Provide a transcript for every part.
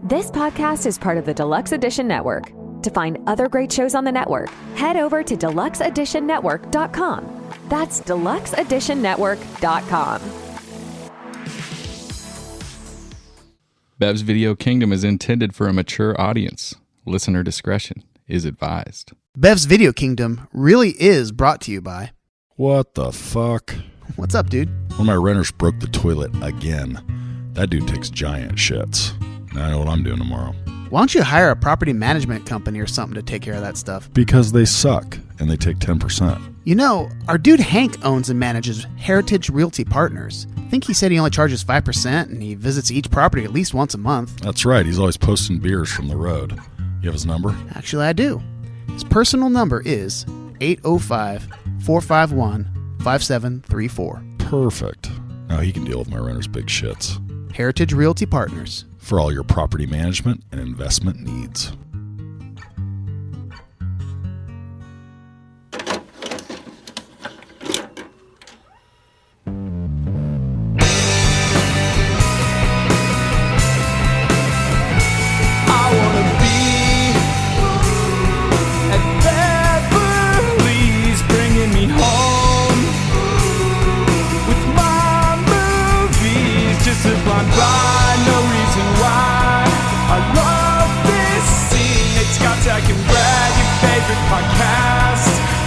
This podcast is part of the Deluxe Edition Network. To find other great shows on the network, head over to deluxeeditionnetwork.com. That's deluxeeditionnetwork.com. Bev's Video Kingdom is intended for a mature audience. Listener discretion is advised. Bev's Video Kingdom really is brought to you by... What the fuck? What's up, dude? One of my renters broke the toilet again. That dude takes giant shits. Now I know what I'm doing tomorrow. Why don't you hire a property management company or something to take care of that stuff? Because they suck, and they take 10%. You know, our dude Hank owns and manages Heritage Realty Partners. I think he said he only charges 5%, and he visits each property at least once a month. That's right, he's always posting beers from the road. You have his number? Actually, I do. His personal number is 805-451-5734. Perfect. Now he can deal with my renter's big shits. Heritage Realty Partners. For all your property management and investment needs.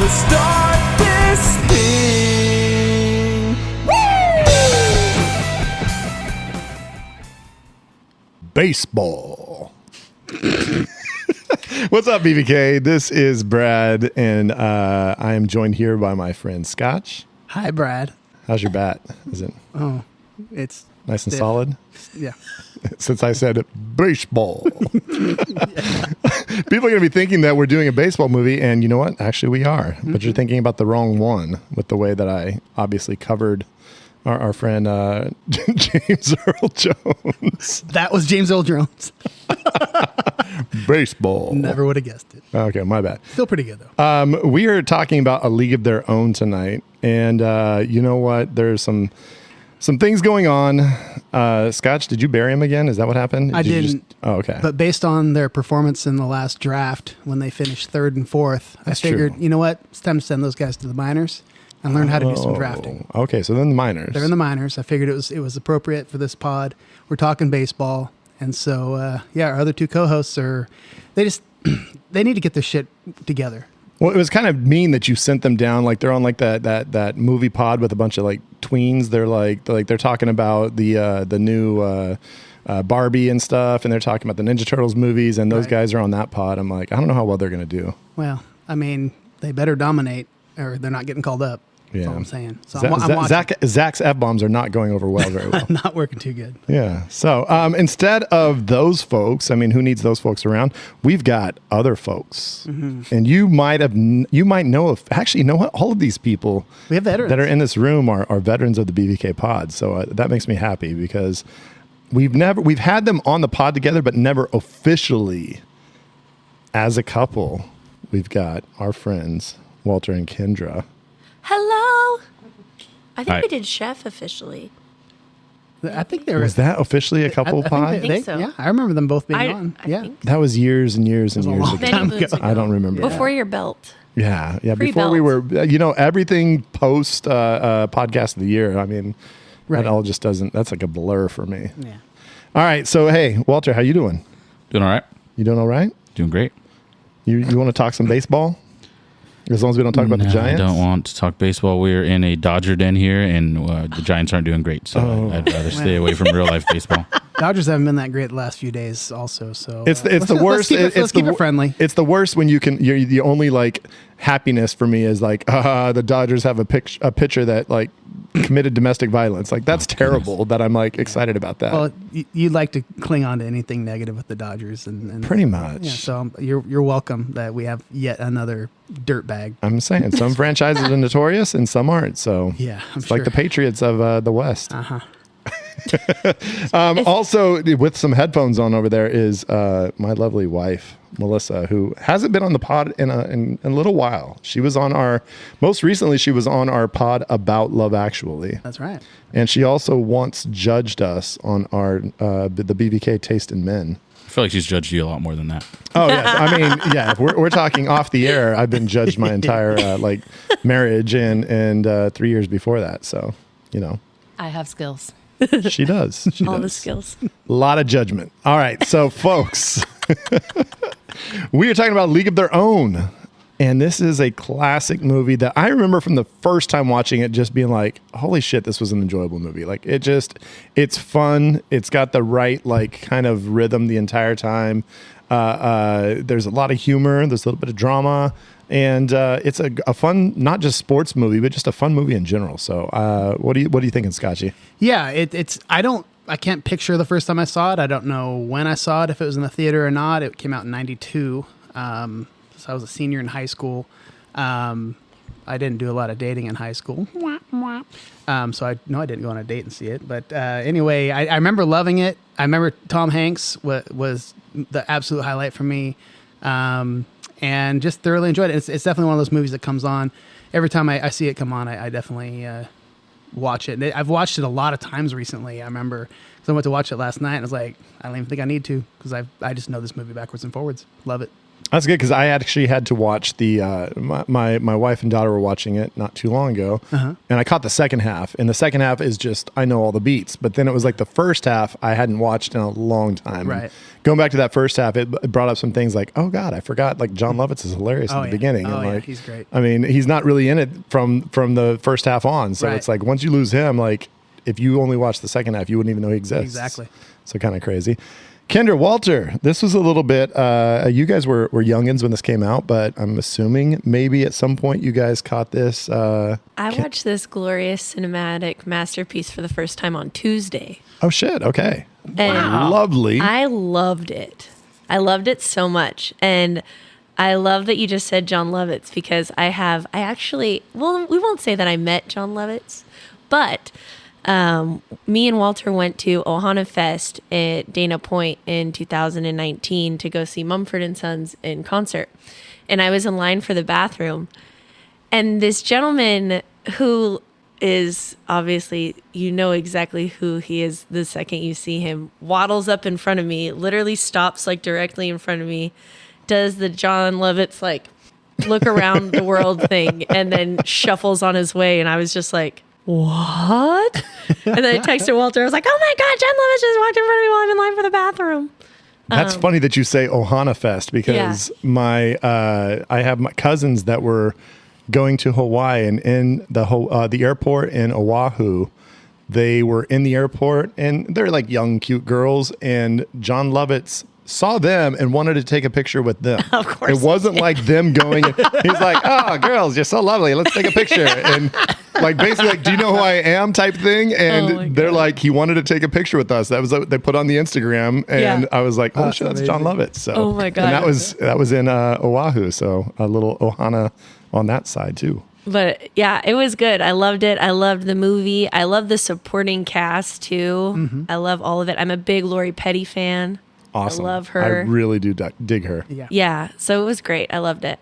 Start this thing. Baseball. What's up, BBK? This is Brad, and I am joined here by my friend Scotch. Hi, Brad. How's your bat? Is it It's nice and stiff. solid? Yeah. Since I said baseball. People are going to be thinking that we're doing a baseball movie, and you know what? Actually, we are. Mm-hmm. But you're thinking about the wrong one with the way that I obviously covered our friend James Earl Jones. That was James Earl Jones. Baseball. Never would have guessed it. Okay, my bad. Still pretty good, though. We are talking about A League of Their Own tonight, and you know what? There's some things going on. Scotch, did you bury him again? Is that what happened? I didn't. Oh, okay. But based on their performance in the last draft, when they finished 3rd and 4th, That's I figured, true. you know what? It's time to send those guys to the minors and learn how to do some drafting. Okay, so then the minors. They're in the minors. I figured it was appropriate for this pod. We're talking baseball. And so, our other two co-hosts they need to get their shit together. Well, it was kind of mean that you sent them down. Like they're on like that movie pod with a bunch of like tweens. They're talking about the new Barbie and stuff, and they're talking about the Ninja Turtles movies, and those guys are on that pod. I'm like, I don't know how well they're going to do. Well, I mean, they better dominate, or they're not getting called up. That's all I'm saying. So I'm watching. Zach's F-bombs are not going over well very well. Not working too good. Yeah. So instead of those folks, I mean, who needs those folks around? We've got other folks, and you might know of. Actually, you know what? All of these people We have veterans that are in this room are veterans of the BVK pod. So that makes me happy because we've had them on the pod together, but never officially as a couple. We've got our friends Walter and Kendra. Hello. I think Hi. we did chef officially. I think there Was that officially a couple pod? I think so. Yeah, I remember them both being I on. think so. That was years and years and It was a years long ago. Many time moons ago. I don't remember. Before your belt. Yeah. Before Pre-belt. we were, everything post podcast of the year. I mean, Right. that all just doesn't. That's like a blur for me. Yeah. All right. So hey, Walter, how you doing? Doing all right. You doing all right? Doing great. You want to talk some baseball? As long as we don't talk about the Giants. I don't want to talk baseball. We're in a Dodger den here, and the Giants aren't doing great. So I'd rather stay away from real life baseball. Dodgers haven't been that great the last few days also. So It's the let's worst. Let's keep it friendly. It's the worst when you can. You're the only like happiness for me is like the Dodgers have a pitcher that like committed domestic violence. Like that's terrible. That I'm like excited about that. Well, you'd like to cling on to anything negative with the Dodgers, and Pretty much. Yeah, so you're welcome that we have yet another dirtbag. I'm saying some franchises are notorious and some aren't. So Yeah, I'm it's like sure. the Patriots of the West. Uh-huh. Also, with some headphones on over there is my lovely wife, Melissa, who hasn't been on the pod in a little while. She was on most recently, she was on our pod about Love Actually. That's right. And she also once judged us on our the BBK Taste in Men. I feel like she's judged you a lot more than that. Oh, yes. I mean, yeah, if we're talking off the air, I've been judged my entire marriage and 3 years before that. So, I have skills. she does. She All the does. skills. A lot of judgment. All right. So, folks, we are talking about League of Their Own. And this is a classic movie that I remember from the first time watching it just being like, holy shit, this was an enjoyable movie. Like it's fun. It's got the right kind of rhythm the entire time. There's a lot of humor. There's a little bit of drama. And it's a fun, not just sports movie, but just a fun movie in general. So what are you thinking, Scotchy? Yeah, I can't picture the first time I saw it. I don't know when I saw it, if it was in the theater or not. It came out in 92. So I was a senior in high school. I didn't do a lot of dating in high school. So I didn't go on a date and see it. But anyway, I remember loving it. I remember Tom Hanks was the absolute highlight for me. And just thoroughly enjoyed it. It's definitely one of those movies that comes on. Every time I see it come on, I definitely watch it. And I've watched it a lot of times recently. I remember because I went to watch it last night and I was like, I don't even think I need to because I just know this movie backwards and forwards. Love it. That's good because I actually had to watch my wife and daughter were watching it not too long ago, and I caught the second half. And the second half is just I know all the beats, but then it was like the first half I hadn't watched in a long time. Right. And going back to that first half, it brought up some things like, oh God, I forgot. Like John Lovitz is hilarious in the beginning. Oh, and yeah, like, he's great. I mean, he's not really in it from the first half on. So Right. it's like once you lose him, like if you only watch the second half, you wouldn't even know he exists. Exactly. So kind of crazy. Kendra, Walter, this was a little bit, you guys were youngins when this came out, but I'm assuming maybe at some point you guys caught this. I watched this glorious cinematic masterpiece for the first time on Tuesday. Oh, shit. Okay. And Lovely. I loved it. I loved it so much. And I love that you just said John Lovitz because we won't say that I met John Lovitz, but me and Walter went to Ohana Fest at Dana Point in 2019 to go see Mumford & Sons in concert. And I was in line for the bathroom. And this gentleman who is obviously, you know exactly who he is the second you see him, waddles up in front of me, literally stops directly in front of me, does the John Lovitz look around the world thing, and then shuffles on his way. And I was just like, what? And then I texted Walter. I was like, oh my God, John Lovitz just walked in front of me while I'm in line for the bathroom. That's funny that you say Ohana Fest because I have my cousins that were going to Hawaii and in the airport in Oahu. They were in the airport and they're like young, cute girls. And John Lovitz saw them and wanted to take a picture with them. Of course. It wasn't like them going. He's like, oh, girls, you're so lovely. Let's take a picture. And basically do you know who I am type thing. And they're like, he wanted to take a picture with us. That was they put on the Instagram. And I was like, oh, shit, that's John Lovitz. So, oh my God. And that was in Oahu. So a little Ohana on that side too. But yeah, it was good. I loved it. I loved the movie. I love the supporting cast too. Mm-hmm. I love all of it. I'm a big Lori Petty fan. Awesome. I love her. I really do dig her. Yeah. So it was great. I loved it.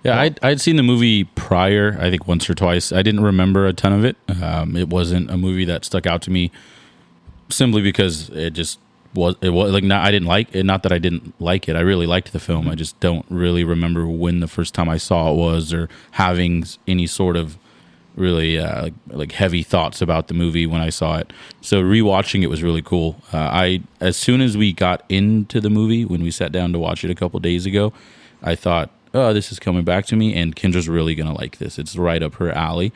Yeah, I'd seen the movie prior, I think once or twice. I didn't remember a ton of it. It wasn't a movie that stuck out to me simply because it was I didn't like it. Not that I didn't like it. I really liked the film. I just don't really remember when the first time I saw it was or having any sort of really heavy thoughts about the movie when I saw it. So rewatching it was really cool. As soon as we got into the movie, when we sat down to watch it a couple days ago, I thought, oh, this is coming back to me, and Kendra's really going to like this. It's right up her alley.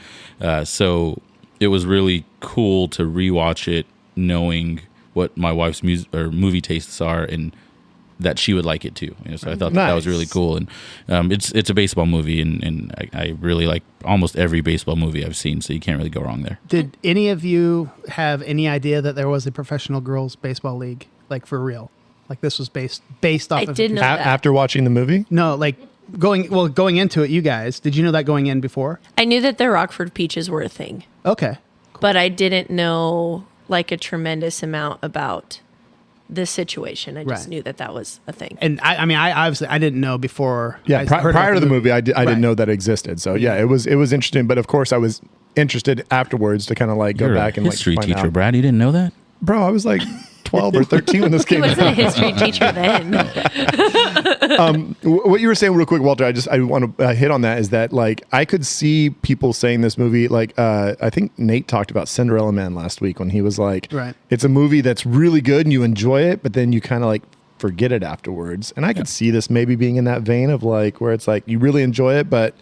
So it was really cool to rewatch it knowing what my wife's movie tastes are and that she would like it too. So I thought that was really cool. And it's a baseball movie, and I really like almost every baseball movie I've seen, so you can't really go wrong there. Did any of you have any idea that there was a professional girls baseball league, for real? This was based off of... I did know that. After watching the movie? No, going into it, you guys, did you know that going in before? I knew that the Rockford Peaches were a thing. Okay. But I didn't know like a tremendous amount about this situation. I just Right. knew that was a thing. And I mean, I obviously I didn't know before. Yeah, I heard about prior to the movie, I Right. didn't know that existed. So yeah, it was interesting. But of course, I was interested afterwards to kind of like go You're back a and history like find teacher, out. Brad. You didn't know that? Bro, I was like 12 or 13 when this He came wasn't a out. history teacher then. What you were saying real quick, Walter, I want to hit on that is that like I could see people saying this movie like I think Nate talked about Cinderella Man last week when he was like, Right. it's a movie that's really good and you enjoy it, but then you kind of like forget it afterwards. And I could see this maybe being in that vein of like where it's like you really enjoy it, but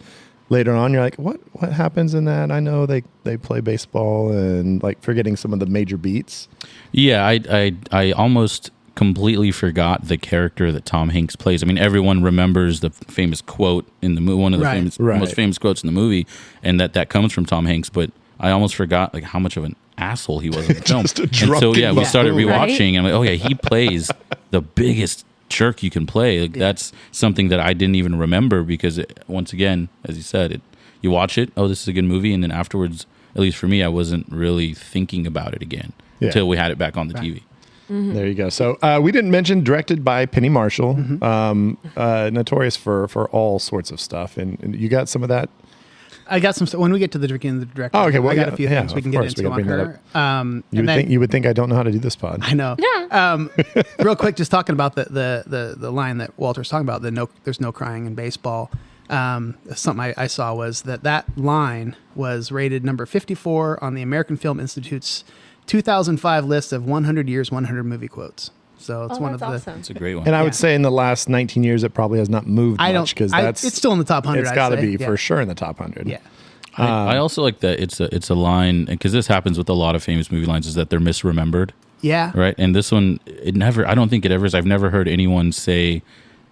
later on you're like, what happens in that? I know they play baseball and like forgetting some of the major beats. Yeah, I almost completely forgot the character that Tom Hanks plays. I mean, everyone remembers the famous quote in the movie, one of the Right. most famous quotes in the movie, and that comes from Tom Hanks. But I almost forgot like how much of an asshole he was in the film. Just a And so drunken yeah, we started buffoon. rewatching, and I'm like, oh yeah, he plays the biggest jerk you can play. Like, that's something that I didn't even remember because once again, as you said, you watch it, oh, this is a good movie, and then afterwards, at least for me, I wasn't really thinking about it again until we had it back on the TV. There you go. So we didn't mention directed by Penny Marshall, notorious for all sorts of stuff. And you got some of that? I got some. When we get to the drinking the director, Oh, okay. Well, I got yeah, a few yeah, things we of can get course, we into gotta on bring that her. You would think I don't know how to do this pod. I know. Real quick, just talking about the line that Walter's talking about. There's no crying in baseball. Something I saw was that line was rated number 54 on the American Film Institute's 2005 list of 100 years, 100 movie quotes. So it's one of the. awesome. It's a great one. And I would say in the last 19 years, it probably has not moved much because it's still in the top 100. It's I'd got to say. be for sure in the top 100. Yeah. I also like that it's a line because this happens with a lot of famous movie lines is that they're misremembered, Yeah. right? And this one, I don't think it ever is. I've never heard anyone say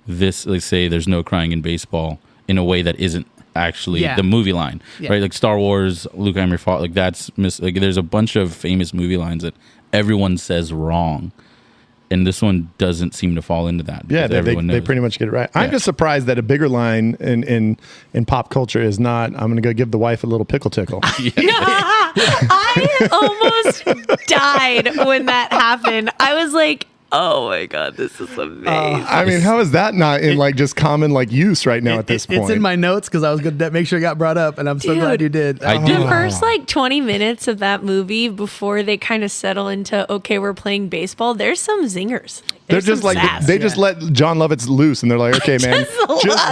this, like say there's no crying in baseball in a way that isn't actually the movie line, right? Like Star Wars, Luke, I'm your father. Like like there's a bunch of famous movie lines that everyone says wrong. And this one doesn't seem to fall into that. Yeah, everyone knows. they pretty much get it right. I'm just surprised that a bigger line in pop culture is not, I'm going to go give the wife a little pickle tickle. I almost died when that happened. I was like, oh my God, this is amazing. I mean, how is that not in like just common like use right now at this point? It's in my notes because I was going to make sure it got brought up, and I'm so glad you did. I the do. first like 20 minutes of that movie before they kind of settle into, okay, we're playing baseball, there's some zingers. They're There's just some like sass. they just let John Lovitz loose, and they're like, "Okay, man,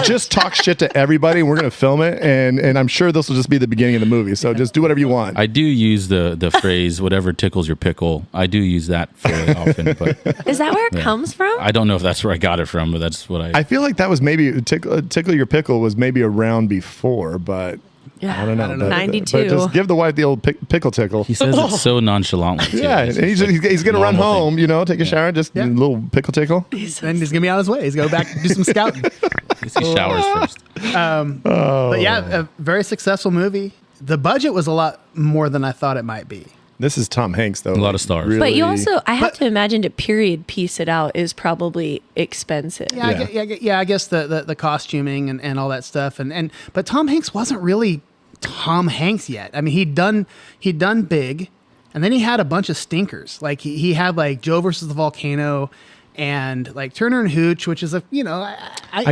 just talk shit to everybody, and we're gonna film it." And I'm sure this will just be the beginning of the movie. So just do whatever you want. I do use the phrase "whatever tickles your pickle." I do use that fairly often, but Is that where it comes from? I don't know if that's where I got it from, but that's what I feel like that was maybe tickle your pickle was maybe around before, but Yeah, I don't know. But 92. just give the wife the old pickle tickle. He says it so nonchalantly. Too. Yeah, and he's gonna run normal home, take a shower, just a little pickle tickle. and he's going to be on his way. He's going to go back and do some scouting. He showers first. But yeah, a very successful movie. The budget was a lot more than I thought it might be. This is Tom Hanks, though. A lot of stars. Really, But you also, I have to imagine to period piece it out is probably expensive. I guess the costuming and all that stuff. But Tom Hanks wasn't really Tom Hanks yet. I mean, he'd done Big, and then he had a bunch of stinkers. Like he had like Joe versus the Volcano, and like Turner and Hooch, which is I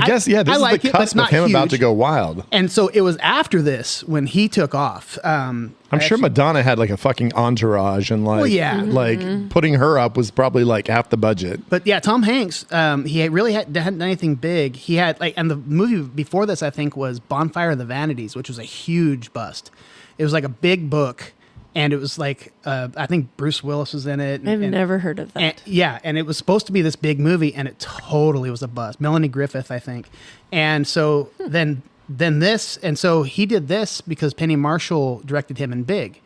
guess this is like the it, but cusp it's of not him about huge. to go wild. And so it was after this when he took off. I'm sure Madonna had like a fucking entourage, and like, putting her up was probably like half the budget. But yeah, Tom Hanks, he really hadn't done anything big. He had and the movie before this, I think, was Bonfire of the Vanities, which was a huge bust. It was like a big book, and it was like I think Bruce Willis was in it. I've never heard of that. And it was supposed to be this big movie, and it totally was a bust. Melanie Griffith, I think, and so then this, and so he did this because Penny Marshall directed him in Big,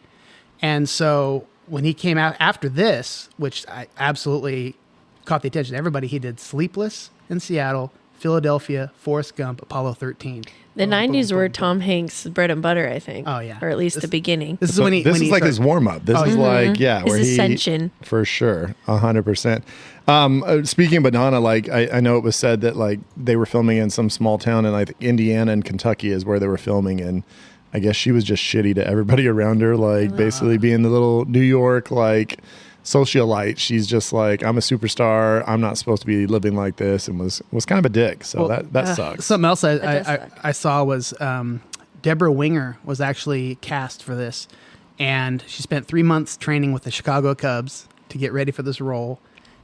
and so when he came out after this, which I absolutely caught the attention of everybody, he did Sleepless in Seattle, Philadelphia, Forrest Gump, Apollo 13. The 90s were Tom Hanks' bread and butter, I think. Oh, yeah. Or at least the beginning. This is when he. This when is he like started- his warm up. This is like where His he ascension. for sure, 100%. Speaking of Madonna, like I know it was said that like they were filming in some small town in like Indiana and Kentucky is where they were filming, and I guess she was just shitty to everybody around her, like basically being the little New York like socialite. She's just like, I'm a superstar. I'm not supposed to be living like this, and was kind of a dick. So that sucks. Something else I saw was Deborah Winger was actually cast for this, and she spent 3 months training with the Chicago Cubs to get ready for this role.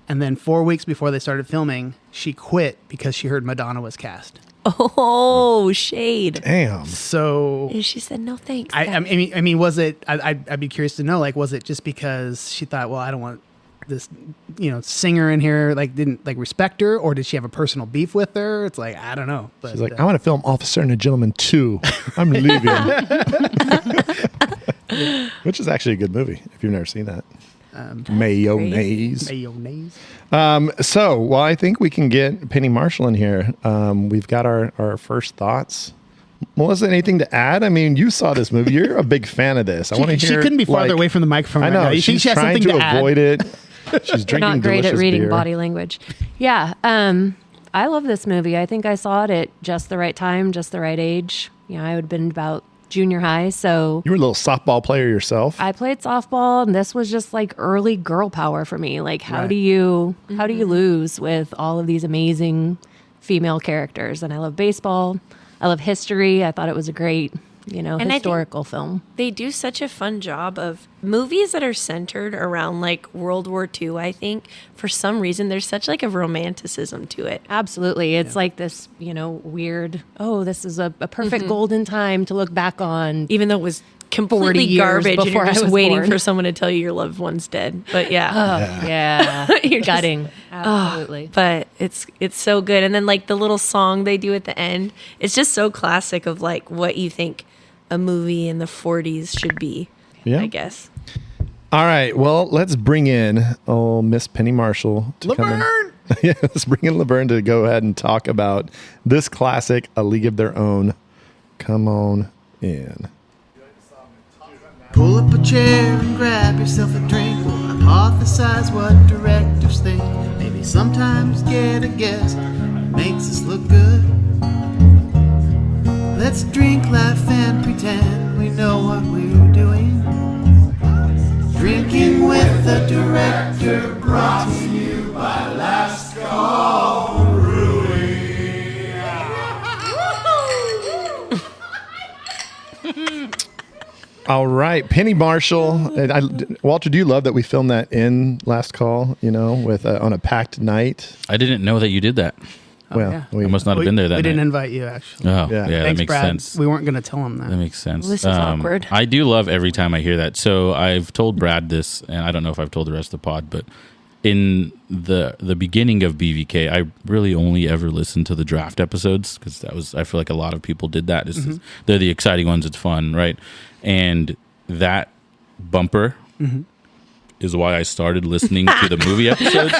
And then 4 weeks before they started filming, she quit because she heard Madonna was cast. Oh, shade. Damn. So And she said, no, thanks. I mean, was it? I'd be curious to know. Like, was it just because she thought, well, I don't want this, singer in here, like, didn't like respect her, or did she have a personal beef with her? It's like, I don't know. But She's like, I want to film Officer and a Gentleman 2. I'm leaving. Which is actually a good movie if you've never seen that. Mayonnaise. So, I think we can get Penny Marshall in here. We've got our first thoughts. Melissa, anything to add? I mean, you saw this movie. You're a big fan of this. I want to hear. She couldn't be farther away from the microphone. I know. Right now. You think She's she has trying something to avoid it. She's drinking Not great at delicious reading beer. body language. Yeah. I love this movie. I think I saw it at just the right time, just the right age. I would have been about junior high. So You were a little softball player yourself. I played softball, and this was just like early girl power for me. Like, how do you lose with all of these amazing female characters? And I love baseball. I love history. I thought it was a great, historical film. They do such a fun job of movies that are centered around like World War II. I think for some reason there's such like a romanticism to it. Absolutely. It's like this, weird, this is a perfect golden time to look back on. Even though it was 40 completely years garbage and before you're I just was waiting born. for someone to tell you your loved one's dead. But Yeah. You're just- Gutting. Absolutely. But it's so good. And then like the little song they do at the end, it's just so classic of like what you think a movie in the 40s should be, Yeah. I guess. All right. Well, let's bring in Miss Penny Marshall to come in. Laverne! Yeah, let's bring in Laverne to go ahead and talk about this classic, A League of Their Own. Come on in. Pull up a chair and grab yourself a drink. We'll hypothesize what directors think. Maybe sometimes get a guess. Makes us look good. Let's drink, laugh, and pretend we know what we're doing. Drinking with the director, brought to you by Last Call Brewing. All right, Penny Marshall. Walter, do you love that we filmed that in Last Call? With on a packed night. I didn't know that you did that. Well, I must not have been there that We night. didn't invite you, actually. Oh, Yeah. yeah, Thanks, that makes Brad. sense. We weren't going to tell him that. That makes sense. This is awkward. I do love every time I hear that. So I've told Brad this, and I don't know if I've told the rest of the pod, but in the beginning of BVK, I really only ever listened to the draft episodes because I feel like a lot of people did that. They're the exciting ones. It's fun, right? And that bumper is why I started listening to the movie episodes.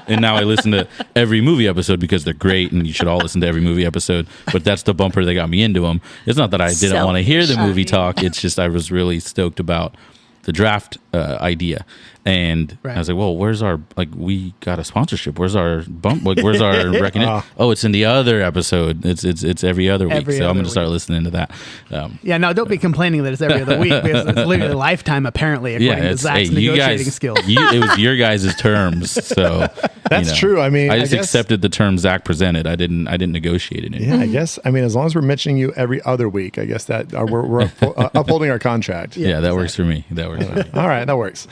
And now I listen to every movie episode because they're great and you should all listen to every movie episode. But that's the bumper that got me into them. It's not that I didn't want to hear the movie talk. It's just I was really stoked about the draft idea. And I was like, well, where's our, we got a sponsorship. Where's our bump? Where's our recognition? Oh, it's in the other episode. It's every other week. So I'm going to start listening to that. No, don't be complaining that it's every other week because it's literally Lifetime, apparently, according to Zach's negotiating skills. It was your guys' terms. So That's true. I mean, I just guess, accepted the terms Zach presented. I didn't negotiate it. Yeah, I guess. I mean, as long as we're mentioning you every other week, I guess that we're upholding our contract. Yeah, that works for me. That works for me. All right, that works.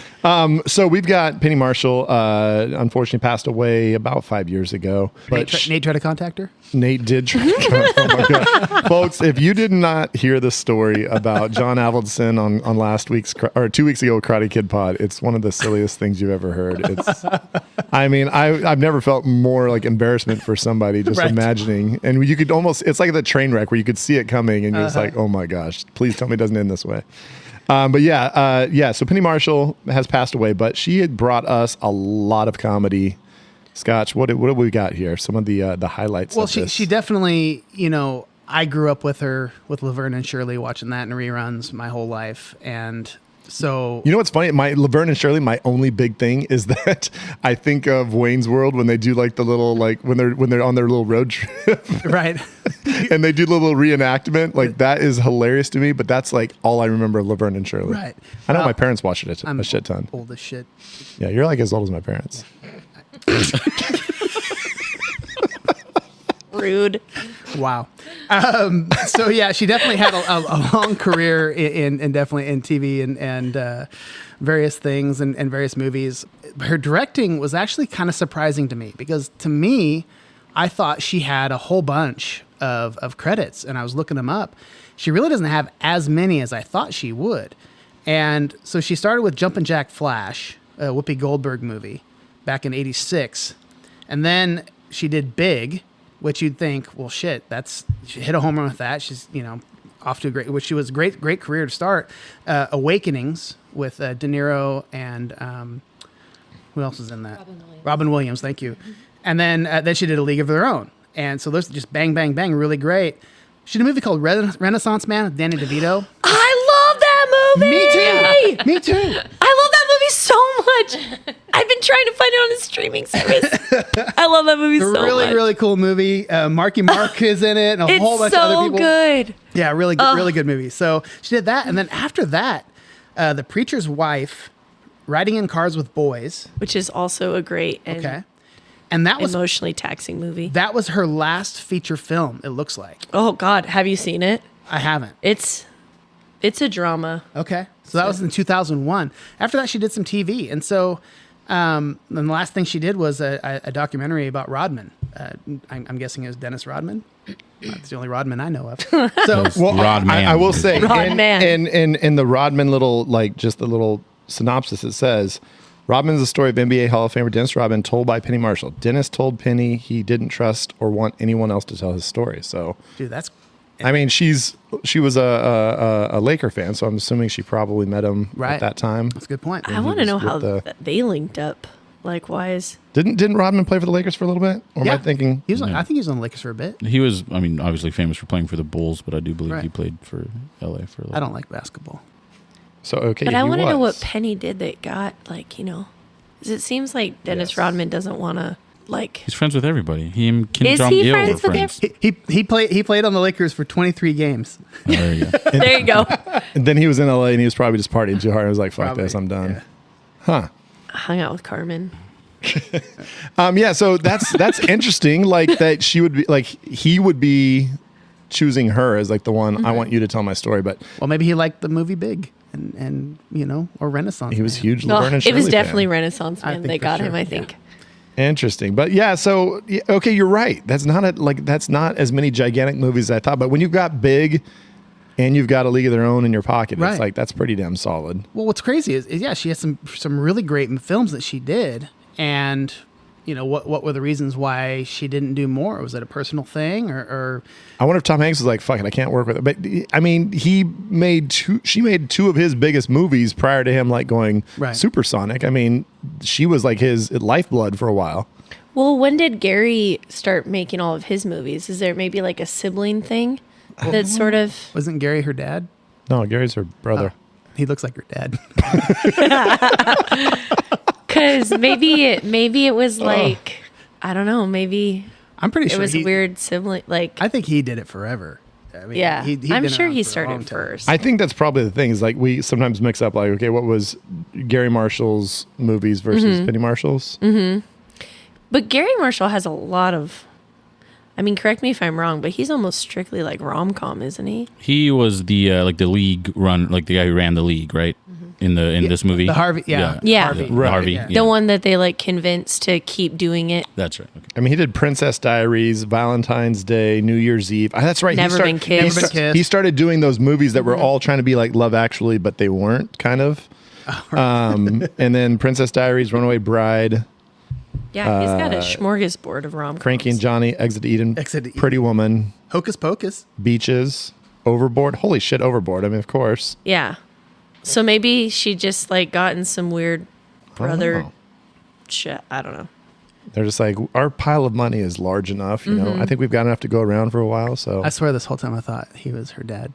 So we've got Penny Marshall. Unfortunately, passed away about 5 years ago. But Nate tried to contact her? Nate did try. Oh my God, folks! If you did not hear the story about John Avildsen on last week's or 2 weeks ago Karate Kid pod, it's one of the silliest things you've ever heard. It's, I mean, I've never felt more like embarrassment for somebody just imagining, and you could almost, it's like the train wreck where you could see it coming, and you're just like, oh my gosh, please tell me it doesn't end this way. But so Penny Marshall has passed away, but she had brought us a lot of comedy. Scotch, what have we got here? Some of the highlights. Well, of this. she definitely, I grew up with her, with Laverne and Shirley, watching that in reruns my whole life. And You know what's funny? My Laverne and Shirley. My only big thing is that I think of Wayne's World when they do like the little like when they're on their little road trip, Right. and they do the little reenactment. Like that is hilarious to me. But that's like all I remember of Laverne and Shirley. Right. I know my parents watched it a shit ton. Old as shit. Yeah, you're like as old as my parents. Rude. Wow. So yeah, she definitely had a long career in definitely in TV and various things and various movies. Her directing was actually kind of surprising to me because to me, I thought she had a whole bunch of credits, and I was looking them up. She really doesn't have as many as I thought she would. And so she started with Jumpin' Jack Flash, a Whoopi Goldberg movie back in '86. And then she did Big, which you'd think, well, shit, she hit a home run with that. She's, off to a great, she was a great career to start. Awakenings with De Niro and who else was in that? Robin Williams, thank you. And then she did A League of Their Own. And so those just bang, bang, bang, really great. She did a movie called Renaissance Man with Danny DeVito. I love that movie. Me too. Me too. I love that movie so much. I've been trying to find it on a streaming service. I love that movie so much. Really cool movie. Marky Mark is in it, and a whole bunch of other people. It's so good. Yeah, really good movie. So she did that, and then after that, The Preacher's Wife, Riding in Cars with Boys, which is also a great and that was emotionally taxing movie. That was her last feature film. It looks like. Oh God, have you seen it? I haven't. It's a drama. Okay, so that was in 2001. After that, she did some TV, and so then the last thing she did was a documentary about Rodman. I'm guessing it was Dennis Rodman. That's the only Rodman I know of. So, Rodman. I will say, Rodman. in the Rodman little, like just the little synopsis, it says, Rodman is the story of NBA Hall of Famer Dennis Rodman, told by Penny Marshall. Dennis told Penny he didn't trust or want anyone else to tell his story. So, dude, that's. I mean, she was a Laker fan, so I'm assuming she probably met him at that time. That's a good point. I want to know how they linked up. Like, why is didn't Rodman play for the Lakers for a little bit? Or am I thinking he was? I think he was on the Lakers for a bit. He was, I mean, obviously famous for playing for the Bulls, but I do believe he played for LA for a little. I don't like basketball. So okay, but I want to know what Penny did that got because it seems like Dennis Rodman doesn't want to He's friends with everybody. He and Kim Is Jong he Il friends were with friends. He played on the Lakers for 23 games. Oh, there you go. There you go. And then he was in LA and he was probably just partying too hard. I was like, fuck this, I'm done. Yeah. Huh. Hung out with Carmen. Yeah, so that's interesting. Like that she would be like he would be choosing her as like the one I want you to tell my story. But well, maybe he liked the movie Big and or Renaissance. He was Man. huge. Laverne and It was Shirley definitely fan. Renaissance Man. They got him, I think. Interesting, but yeah. So okay, you're right. That's not as many gigantic movies as I thought. But when you've got Big and you've got A League of Their Own in your pocket, it's like that's pretty damn solid. Well, what's crazy is she has some really great films that she did, and what were the reasons why she didn't do more? Was it a personal thing, or I wonder if Tom Hanks was like, "Fuck it, I can't work with it." But I mean, she made two of his biggest movies prior to him like going supersonic. I mean, she was like his lifeblood for a while. Well, when did Gary start making all of his movies? Is there maybe like a sibling thing that sort of wasn't Gary her dad? No, Gary's her brother. He looks like her dad. Because maybe it was like I don't know. Maybe I'm pretty sure it was a weird sibling. Like I think he did it forever. I mean, yeah, I'm sure he for started first. I think that's probably the thing. Is like we sometimes mix up like, okay, what was Gary Marshall's movies versus Penny Marshall's? Mm-hmm. But Gary Marshall has a lot of. I mean, correct me if I'm wrong, but he's almost strictly like rom-com, isn't he? He was the the league run, like the guy who ran the league, right? In this movie, the Harvey, Harvey, Harvey. Yeah. The one that they like convinced to keep doing it. That's right. Okay. I mean, he did Princess Diaries, Valentine's Day, New Year's Eve. That's right. Never Been Kissed. He started doing those movies that were all trying to be like Love Actually, but they weren't, kind of. And then Princess Diaries, Runaway Bride. Yeah, he's got a smorgasbord of rom-coms. Frankie and Johnny, Exit to Eden, Pretty Woman, Hocus Pocus, Beaches, Overboard. Holy shit, Overboard. I mean, of course. Yeah. So maybe she just like got in some weird brother shit. I don't know. They're just like, our pile of money is large enough. You know, I think we've got enough to go around for a while. So I swear this whole time I thought he was her dad.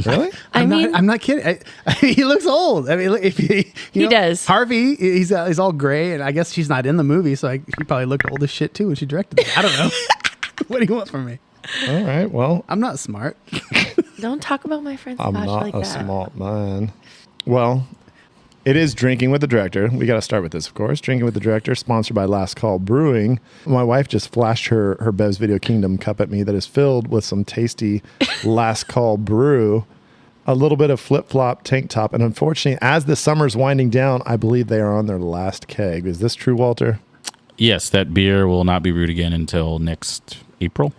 Really? I'm not kidding. He looks old. I mean, if he does. Harvey, he's all gray, and I guess she's not in the movie, so she probably looked old as shit too when she directed it. I don't know. What do you want from me? All right. Well, I'm not smart. Don't talk about my friend's I'm Scotch not like a that. smart man. Well, it is Drinking with the Director. We got to start with this, of course. Drinking with the Director, sponsored by Last Call Brewing. My wife just flashed her Bev's Video Kingdom cup at me that is filled with some tasty Last Call brew, a little bit of flip-flop tank top, and unfortunately, as the summer's winding down, I believe they are on their last keg. Is this true, Walter? Yes, that beer will not be brewed again until next April.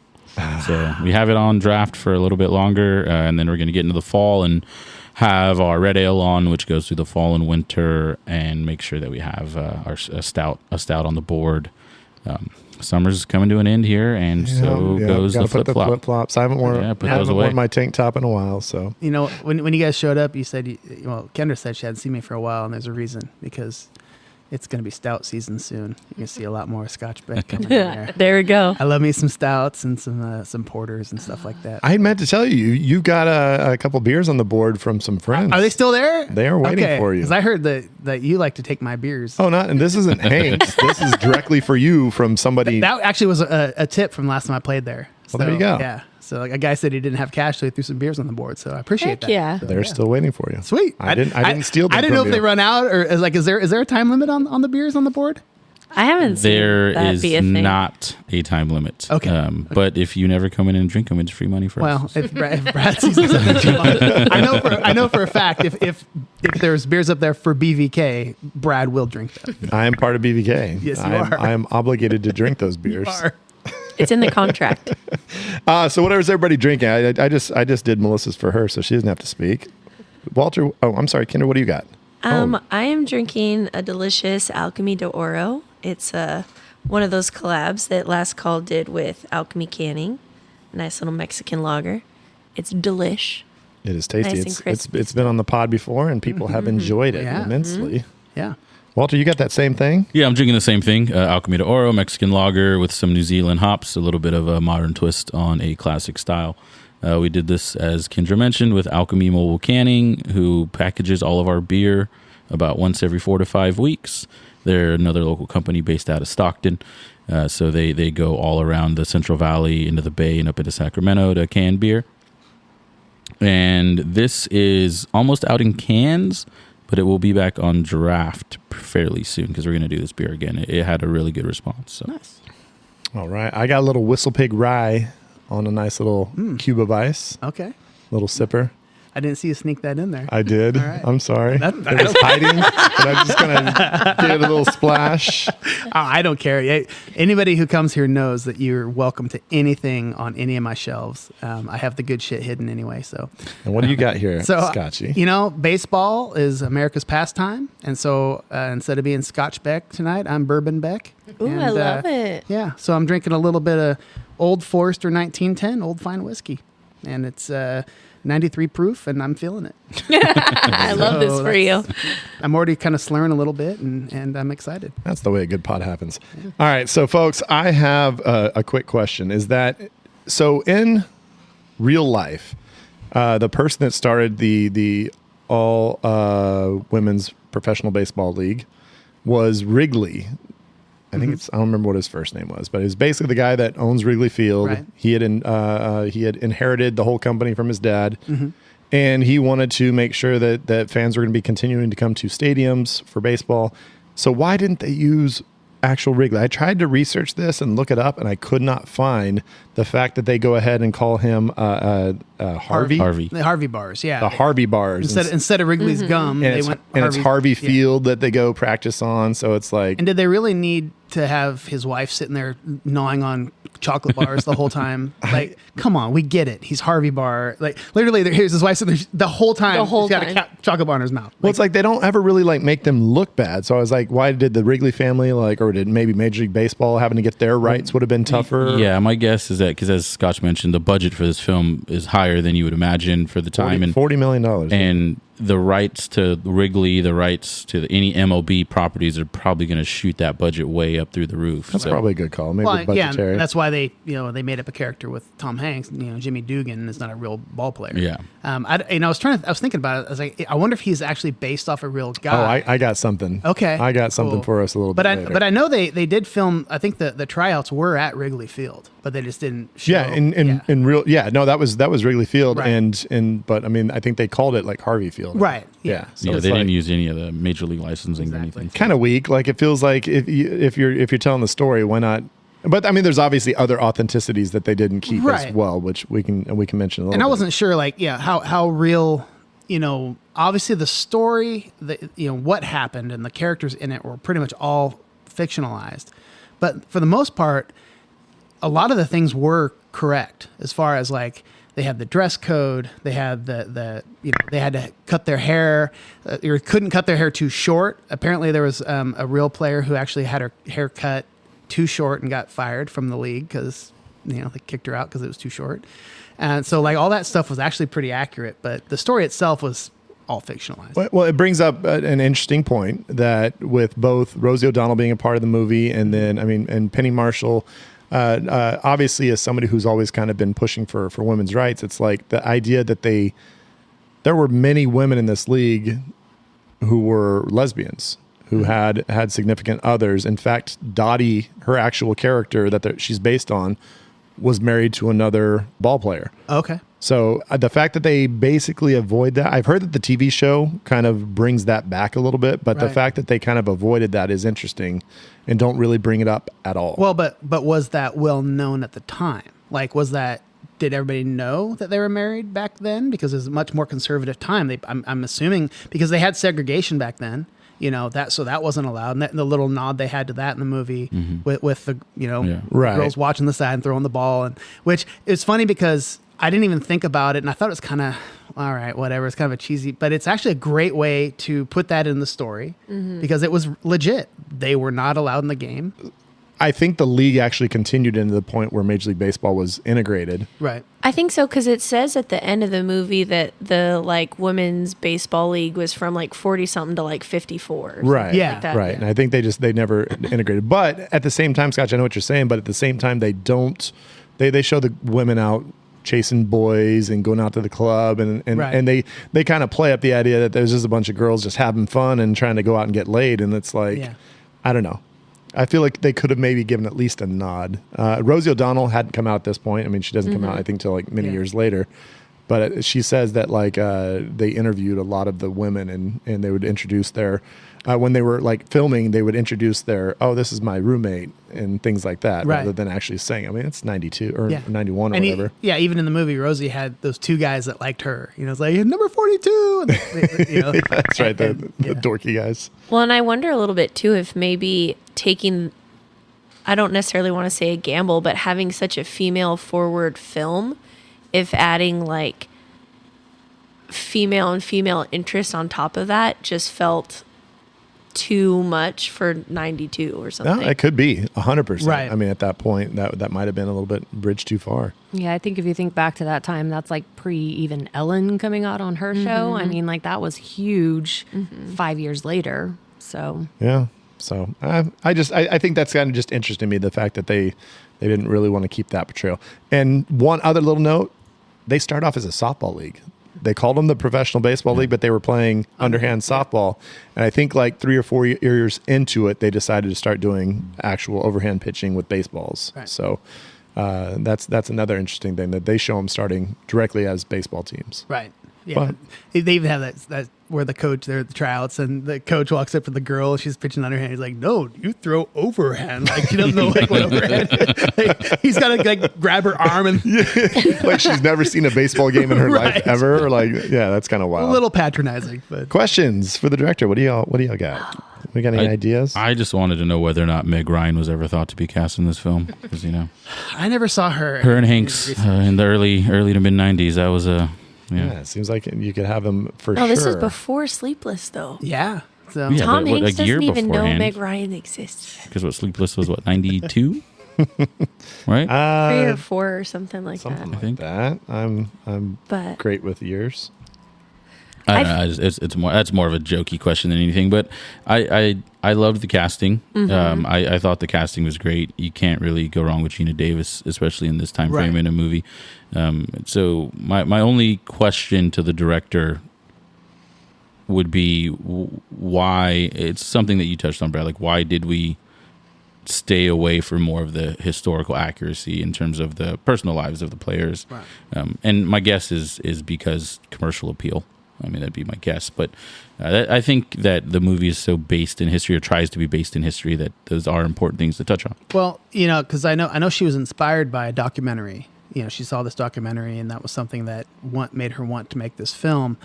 So we have it on draft for a little bit longer, and then we're going to get into the fall and have our red ale on, which goes through the fall and winter, and make sure that we have a stout on the board. Summer's coming to an end here, and so goes the flip flop. Flip flops. I haven't worn my tank top in a while. So You know, when you guys showed up, you said, Kendra said she hadn't seen me for a while, and there's a reason, because it's going to be stout season soon. You can see a lot more Scotch Beck coming in there. There we go. I love me some stouts and some porters and stuff like that. I meant to tell you've got a couple beers on the board from some friends. Are they still there? They are waiting for you. Because I heard that you like to take my beers. Oh, and this isn't Hank's. This is directly for you from somebody. That actually was a tip from last time I played there. Well, there you go. Yeah. So like a guy said he didn't have cash, so he threw some beers on the board. So I appreciate Heck that. yeah. So, They're still waiting for you. Sweet. I didn't steal them. I didn't know from if they you. run out, or is there a time limit on the beers on the board? I haven't seen There that is be a thing. not a time limit. Okay. But if you never come in and drink them, it's free money for Well, us. if Brad sees something too much, I know for a fact if there's beers up there for BVK, Brad will drink them. I am part of BVK. Yes, you are. I am obligated to drink those beers. You are. It's in the contract. So what is everybody drinking? I just did Melissa's for her, so she doesn't have to speak. Walter, I'm sorry, Kendra, what do you got? I am drinking a delicious Alchemy de Oro. It's one of those collabs that Last Call did with Alchemy Canning. Nice little Mexican lager. It's delish. It is tasty. Nice and crispy. It's been on the pod before, and people have enjoyed it Yeah. immensely. Yeah. Walter, you got that same thing? Yeah, I'm drinking the same thing. Alchemy de Oro, Mexican lager with some New Zealand hops, a little bit of a modern twist on a classic style. We did this, as Kendra mentioned, with Alchemy Mobile Canning, who packages all of our beer about once every 4 to 5 weeks. They're another local company based out of Stockton. So they go all around the Central Valley, into the Bay, and up into Sacramento to can beer. And this is almost out in cans, but it will be back on draft fairly soon because we're going to do this beer again. It had a really good response. So. Nice. All right. I got a little Whistle Pig rye on a nice little cube of ice, Okay. little sipper. I didn't see you sneak that in there. I did. All right. I'm sorry. That- It was hiding, but I'm just going to give it a little splash. I don't care. Anybody who comes here knows that you're welcome to anything on any of my shelves. I have the good shit hidden anyway. So, And what do you got here, so Scotchy? baseball is America's pastime, and so instead of being Scotch Beck tonight, I'm Bourbon Beck. Ooh, And, I love it. Yeah, so I'm drinking a little bit of Old Forester 1910 Old Fine Whiskey, and it's 93 proof, and I'm feeling it. I love this for you. I'm already kind of slurring a little bit, and I'm excited. That's the way a good pod happens. All right, so folks, I have a quick question. Is that so in real life, the person that started the all women's professional baseball league was Wrigley. I think I don't remember what his first name was, but it's basically the guy that owns Wrigley Field. Right. He had inherited the whole company from his dad, and he wanted to make sure that fans were going to be continuing to come to stadiums for baseball. So why didn't they use actual Wrigley? I tried to research this and look it up, and I could not find the fact that they go ahead and call him Harvey. Harvey. The Harvey bars, yeah. The Harvey bars. Instead of Wrigley's gum, and they it's, went and it's Harvey yeah. Field that they go practice on. So it's like, And did they really need to have his wife sitting there gnawing on chocolate bars the whole time? Like, come on, we get it. He's Harvey bar. Like, literally, here's his wife sitting there the whole time. The whole he's got time. a chocolate bar in his mouth. well, it's like they don't ever really like make them look bad. So I was like, why did the Wrigley family or did maybe Major League Baseball having to get their rights would have been tougher? Yeah, my guess is that because, as Scotch mentioned, the budget for this film is higher than you would imagine for the time, $40 million. and the rights to Wrigley, the rights to any MLB properties are probably going to shoot that budget way up through the roof. That's probably a good call. Maybe Well, yeah, budgetary. that's why they made up a character with Tom Hanks. Jimmy Dugan is not a real ball player. Yeah. I was thinking about it. I was like, I wonder if he's actually based off a real guy. Oh, I got something. Okay, I got something cool. for us a little bit later. But I know they did film. I think the tryouts were at Wrigley Field, but they just didn't show. Yeah, in real. Yeah, no, that was Wrigley Field, Right. but I mean, I think they called it like Harvey Field. Right. Yeah. So Yeah, it's they like, didn't use any of the major league licensing or anything. kind of weak. Like it feels like if you're telling the story, why not? But I mean, there's obviously other authenticities that they didn't keep Right. as well, which we can mention a little. And I bit. wasn't sure, like, how real. Obviously the story, what happened, and the characters in it were pretty much all fictionalized. But for the most part, a lot of the things were correct as far as like they had the dress code, they had they had to cut their hair, or couldn't cut their hair too short. Apparently there was a real player who actually had her hair cut too short and got fired from the league because they kicked her out because it was too short. And so like all that stuff was actually pretty accurate, but the story itself was all fictionalized. Well, it brings up an interesting point that with both Rosie O'Donnell being a part of the movie, and then and Penny Marshall, obviously as somebody who's always kind of been pushing for women's rights, it's like the idea that there were many women in this league who were lesbians, who had significant others. In fact, Dottie, her actual character that she's based on, was married to another ball player. Okay. So the fact that they basically avoid that, I've heard that the TV show kind of brings that back a little bit, but the Right. fact that they kind of avoided that is interesting and don't really bring it up at all. Well, but was that well known at the time? Like, did everybody know that they were married back then? Because it was a much more conservative time. I'm assuming because they had segregation back then. That wasn't allowed. And the little nod they had to that in the movie with the Right. girls watching the side and throwing the ball, and which is funny because I didn't even think about it, and I thought it was kind of all right, whatever. It's kind of a cheesy, but it's actually a great way to put that in the story because it was legit. They were not allowed in the game. I think the league actually continued into the point where Major League Baseball was integrated. Right. I think so because it says at the end of the movie that the women's baseball league was from 40 something to 54. Or something Right. Yeah. like that. Right. And I think they never integrated. But at the same time, Scotch, I know what you're saying, but at the same time, they show the women out chasing boys and going out to the club and Right. and they kind of play up the idea that there's just a bunch of girls just having fun and trying to go out and get laid. And it's like, Yeah. I don't know. I feel like they could have maybe given at least a nod. Rosie O'Donnell hadn't come out at this point. I mean, she doesn't come out, I think, till many years later. But she says that they interviewed a lot of the women and they would introduce their, when they were filming, they would introduce their, this is my roommate and things like that, Right. rather than actually saying, I mean, it's 92 or Yeah. 91 or And whatever. even in the movie, Rosie had those two guys that liked her. It's like number 42. And That's right. The yeah. dorky guys. Well, and I wonder a little bit too if maybe taking, I don't necessarily want to say a gamble, but having such a female forward film, if adding female and female interest on top of that just felt too much for 92 or No, something. it could be 100%. Right. I mean, at that point, that might have been a little bit bridge too far. Yeah, I think if you think back to that time, that's pre even Ellen coming out on her show. I mean, that was huge 5 years later. So Yeah. So I think that's kind of just interesting to me, the fact that they didn't really want to keep that portrayal. And one other little note, they start off as a softball league. They called them the Professional Baseball League, but they were playing underhand softball. And I think 3 or 4 years into it, they decided to start doing actual overhand pitching with baseballs. Right. So that's another interesting thing, that they show them starting directly as baseball teams. Right. Yeah. But- They even have that where the coach, they're at the tryouts, and the coach walks up to the girl. She's pitching underhand. He's like, "No, you throw overhand." She doesn't know what overhand. He's got to grab her arm and She's never seen a baseball game in her life Right. ever. That's kind of a wild. little patronizing, but Questions for the director. What do y'all got? We got any ideas? I just wanted to know whether or not Meg Ryan was ever thought to be cast in this film, because I never saw her. her and Hanks in the early to mid '90s. That was Yeah, it seems like you could have them for Oh, sure. this is before Sleepless, though. Yeah. So Yeah, Tom but what, Hanks a year doesn't even know beforehand? Meg Ryan exists. Because what Sleepless was, 92, right? 3 or 4 or something like Something that. like think. that. I'm But great with years. I don't know, it's more, that's more of a jokey question than anything, but I loved the casting. I thought the casting was great. You can't really go wrong with Gina Davis, especially in this time frame in a movie. So my only question to the director would be why, it's something that you touched on, Brad, like why did we stay away from more of the historical accuracy in terms of the personal lives of the players? And my guess is because commercial appeal. I mean, that'd be my guess. But I think that the movie is so based in history, or tries to be based in history, that those are important things to touch on. Well, you know, because I know she was inspired by a documentary. You know, she saw this documentary, and that was something that made her want to make this film.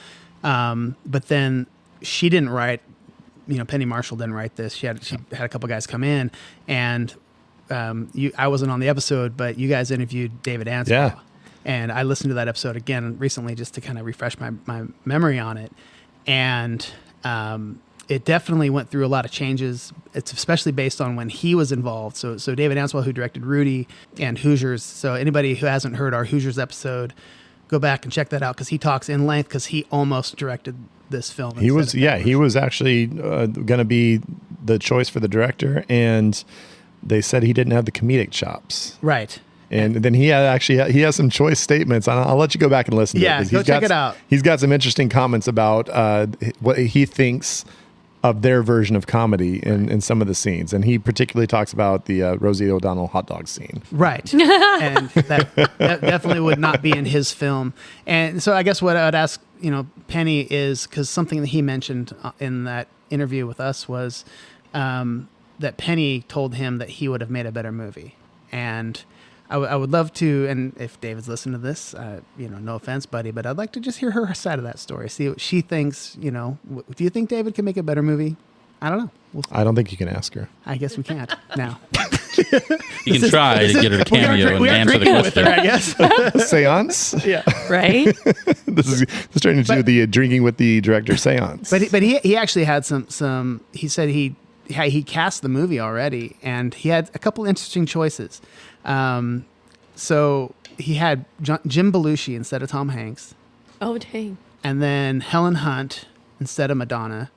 But then she didn't write. You know, Penny Marshall didn't write this. She had a couple guys come in, and I wasn't on the episode, but you guys interviewed David Anspaugh. Yeah. And I listened to that episode again recently just to kind of refresh my memory on it. And it definitely went through a lot of changes. It's especially based on when he was involved. So David Anspaugh, who directed Rudy and Hoosiers. So anybody who hasn't heard our Hoosiers episode, go back and check that out, because he talks in length, because he almost directed this film. He was actually going to be the choice for the director, and they said he didn't have the comedic chops. Right. And then he has some choice statements. I'll let you go back and listen to it. Yeah, go check it out. He's got some interesting comments about what he thinks of their version of comedy in some of the scenes. And he particularly talks about the Rosie O'Donnell hot dog scene. Right. And that definitely would not be in his film. And so I guess what I would ask, you know, Penny is, because something that he mentioned in that interview with us was that Penny told him that he would have made a better movie. And I would love to, and if David's listening to this, you know, no offense, buddy, but I'd like to just hear her side of that story. See what she thinks. You know, do you think David can make a better movie? I don't know. I don't think you can ask her. I guess we can't now. You can try to get her to cameo and answer the question. Her, I guess. Seance? Yeah. Right? This is turning into the drinking with the director seance. But he actually had some. He said he cast the movie already, and he had a couple interesting choices. So he had Jim Belushi instead of Tom Hanks. Oh, dang. And then Helen Hunt instead of Madonna.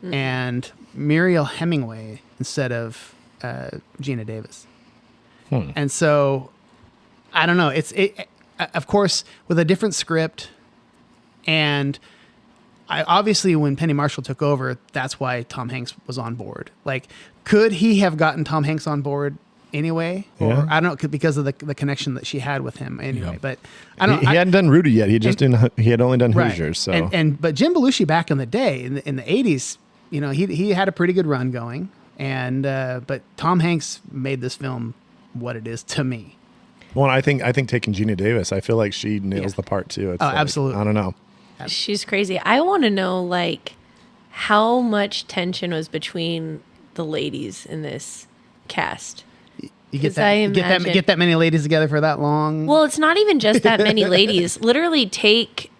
And Muriel Hemingway instead of Gina Davis. And so, I don't know. Of course, with a different script, and obviously when Penny Marshall took over, that's why Tom Hanks was on board. Like, could he have gotten Tom Hanks on board anyway? Or I don't know, because of the connection that she had with him anyway. Yeah. But I don't. He hadn't done Rudy yet. He had only done Hoosiers. So but Jim Belushi back in the day in the 80s, you know, he had a pretty good run going. And but Tom Hanks made this film what it is to me. Well, I think taking Gina Davis, I feel like she nails the part too. It's absolutely. I don't know. She's crazy. I want to know, like, how much tension was between the ladies in this cast. You get that many ladies together for that long? Well, it's not even just that many ladies. Literally take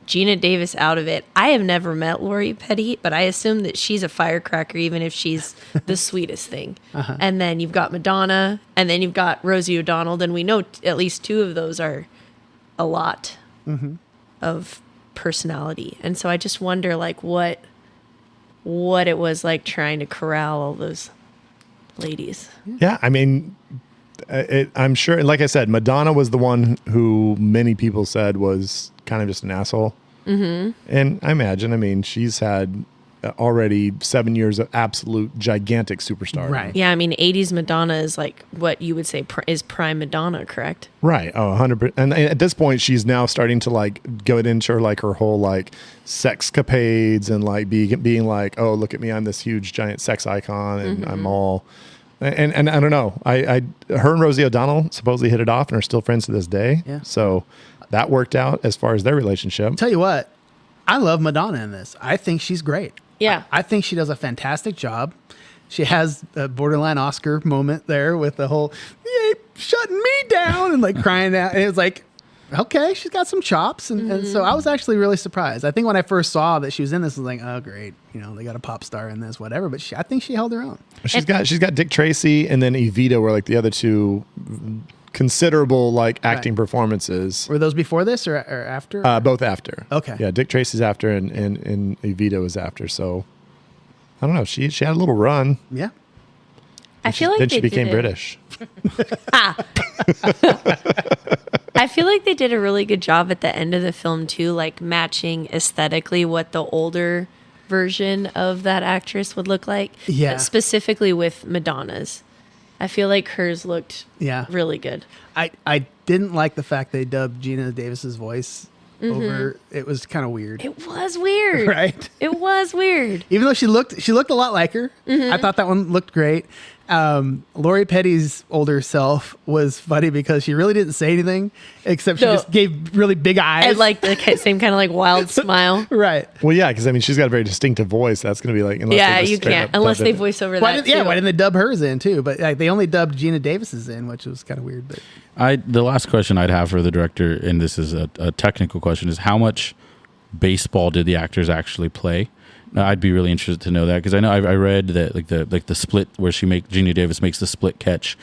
Gina Davis out of it. I have never met Lori Petty, but I assume that she's a firecracker, even if she's the sweetest thing. And then you've got Madonna, and then you've got Rosie O'Donnell, and we know at least two of those are a lot of personality. And so I just wonder, like, what it was like trying to corral all those ladies. Yeah, I mean, I'm sure, like I said, Madonna was the one who many people said was kind of just an asshole. And I imagine, I mean, she's had already 7 years of absolute gigantic superstar. Right. Yeah, I mean, 80s Madonna is like what you would say is prime Madonna, correct? Right. Oh, 100%. And at this point, she's now starting to like go into like her whole like sexcapades and like being like, oh, look at me, I'm this huge giant sex icon, and I'm all. And I don't know. Her and Rosie O'Donnell supposedly hit it off and are still friends to this day. Yeah. So that worked out as far as their relationship. Tell you what, I love Madonna in this. I think she's great. Yeah. I think she does a fantastic job. She has a borderline Oscar moment there with the whole, "You ain't shutting me down," and like crying out. And it was like, okay, she's got some chops. And so I was actually really surprised. I think when I first saw that she was in this, I was like, oh, great. You know, they got a pop star in this, whatever. But I think she held her own. She's got Dick Tracy and then Evita were like the other two considerable like acting performances. Were those before this or after? Both after. Okay. Yeah, Dick Tracy's after, and Evita was after. So I don't know. She had a little run. Yeah. I feel like Then they she became did British. I feel like they did a really good job at the end of the film too, like matching aesthetically what the older version of that actress would look like. Yeah. Specifically with Madonna's. I feel like hers looked really good. I didn't like the fact they dubbed Gina Davis's voice over. It was kind of weird. It was weird. Right? It was weird. Even though she looked a lot like her. I thought that one looked great. Lori Petty's older self was funny because she really didn't say anything except she just gave really big eyes. And like the same kind of like wild smile. Right. Well, yeah, because I mean, she's got a very distinctive voice. That's going to be like, You can't unless they voice over why that. why didn't they dub hers in too? But like, they only dubbed Gina Davis's in, which was kind of weird. But The last question I'd have for the director, and this is a technical question, is how much baseball did the actors actually play? I'd be really interested to know that, because I know I read that like the split where Gina Davis makes the split catch.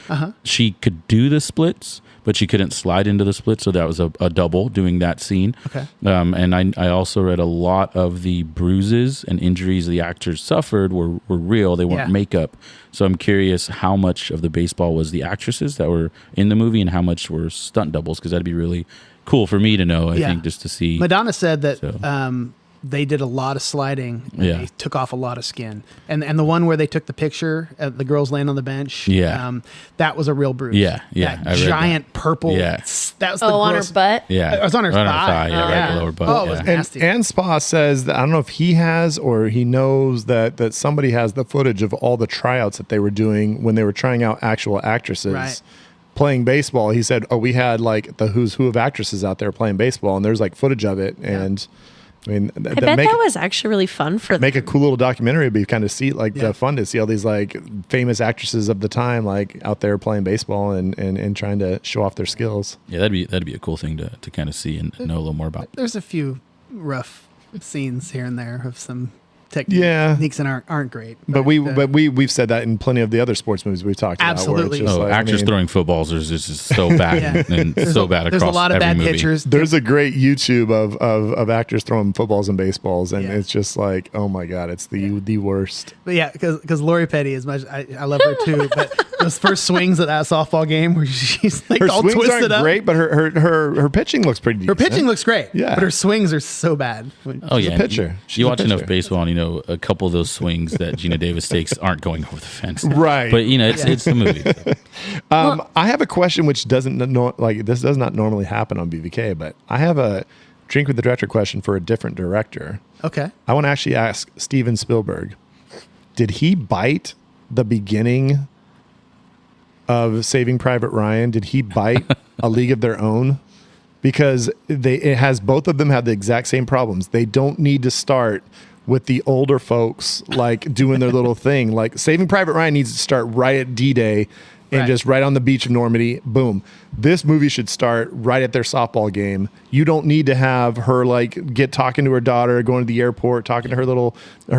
She could do the splits, but she couldn't slide into the split, so that was a double doing that scene. Okay. And I also read a lot of the bruises and injuries the actors suffered were real. They weren't makeup. So I'm curious how much of the baseball was the actresses that were in the movie and how much were stunt doubles, because that'd be really cool for me to know, I think, just to see. Madonna said that they did a lot of sliding and they took off a lot of skin. And the one where they took the picture, the girls laying on the bench, that was a real bruise. That giant purple. Yeah. That was the on gross, her butt? Yeah. It was on her thigh. Right, the lower butt. Oh, it was nasty. And Spa says that, I don't know if he has or he knows that somebody has the footage of all the tryouts that they were doing when they were trying out actual actresses playing baseball. He said, we had like the who's who of actresses out there playing baseball, and there's like footage of it. And I mean, I bet that was actually really fun for them. Make a cool little documentary, but you kind of see like the fun to see all these like famous actresses of the time like out there playing baseball and trying to show off their skills. Yeah, that'd be a cool thing to kind of see and know a little more about. There's a few rough scenes here and there of some techniques that aren't great. But we've said that in plenty of the other sports movies we've talked about. Absolutely. Actors throwing footballs is just so bad and so bad across every movie. There's a lot of bad pictures. There's a great YouTube of actors throwing footballs and baseballs, and it's just like, oh my god, it's the worst. But yeah, because Lori Petty, as much I love her too, but those first swings at that softball game where she's like her all swings twisted aren't up. great, but her pitching looks pretty decent. Her pitching looks great, yeah, but her swings are so bad. She's a pitcher. You watch enough baseball, and you know a couple of those swings that Gina Davis takes aren't going over the fence, right? But you know it's the movie. I have a question which this does not normally happen on BVK, but I have a drink with the director question for a different director. Okay, I want to actually ask Steven Spielberg: did he bite the beginning of Saving Private Ryan? Did he bite A League of Their Own? Because both of them have the exact same problems. They don't need to start with the older folks like doing their little thing. Like Saving Private Ryan needs to start right at D-Day and just right on the beach of Normandy. Boom. This movie should start right at their softball game. You don't need to have her like get talking to her daughter, going to the airport, talking to her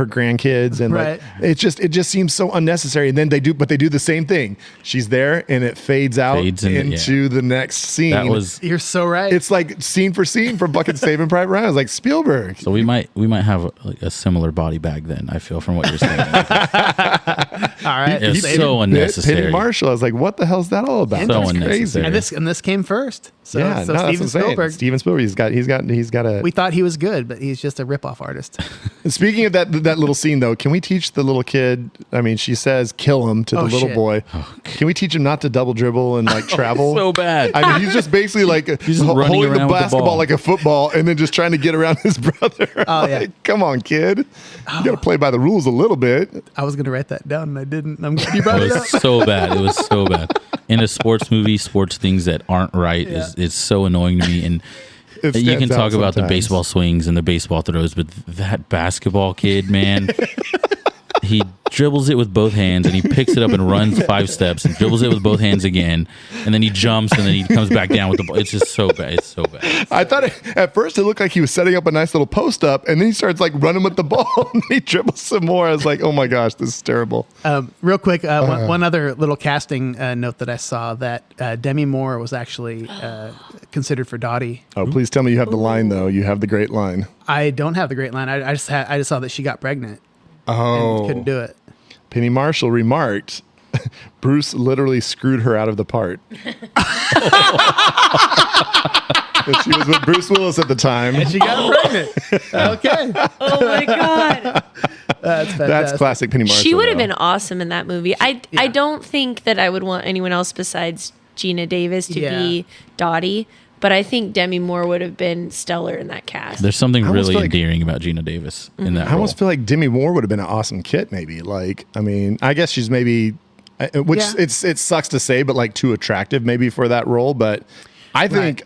grandkids, and like it just seems so unnecessary. And then they do the same thing. She's there and it fades into the next scene. You're so right. It's like scene for scene from fucking Saving Private Ryan. It's like Spielberg. So we might have a similar body bag then. I feel from what you're saying. All right, it's so unnecessary. Penny Marshall. I was like, what the hell's that all about? So That's unnecessary. crazy. And this came first. So Steven Spielberg. Steven Spielberg. He's got a. We thought he was good, but he's just a ripoff artist. Speaking of that little scene though, can we teach the little kid? I mean, she says kill him to the little boy. Can we teach him not to double dribble and like travel? So bad. I mean, he's just basically like holding the basketball like a football and then just trying to get around his brother. Oh yeah, come on, kid. You got to play by the rules a little bit. I was gonna write that down and I didn't. I'm glad you brought it up. So bad. It was so bad. In a sports movie, sports things that aren't right is so annoying to me. And you can talk about the baseball swings and the baseball throws, but that basketball kid, man, he dribbles it with both hands, and he picks it up and runs 5 steps and dribbles it with both hands again, and then he jumps and then he comes back down with the ball. It's just so bad. It's so bad. I thought at first it looked like he was setting up a nice little post up, and then he starts like running with the ball and he dribbles some more. I was like, oh my gosh, this is terrible. Real quick, one other little casting note that I saw that Demi Moore was actually considered for Dottie. Oh, please tell me you have the line though. You have the great line. I don't have the great line. I just saw that she got pregnant. Oh, And couldn't do it. Penny Marshall remarked, Bruce literally screwed her out of the part. She was with Bruce Willis at the time. And she got pregnant. Okay. Oh my god. That's fantastic. That's classic Penny Marshall. She would have though. been awesome in that movie. I don't think that I would want anyone else besides Gina Davis to be Dottie, but I think Demi Moore would have been stellar in that cast. There's something I almost really feel like- endearing about Gina Davis in that I role. almost feel like Demi Moore would have been an awesome Kit, maybe. Like, I mean, I guess she's maybe, which Yeah. it sucks to say, but like too attractive maybe for that role. But I think,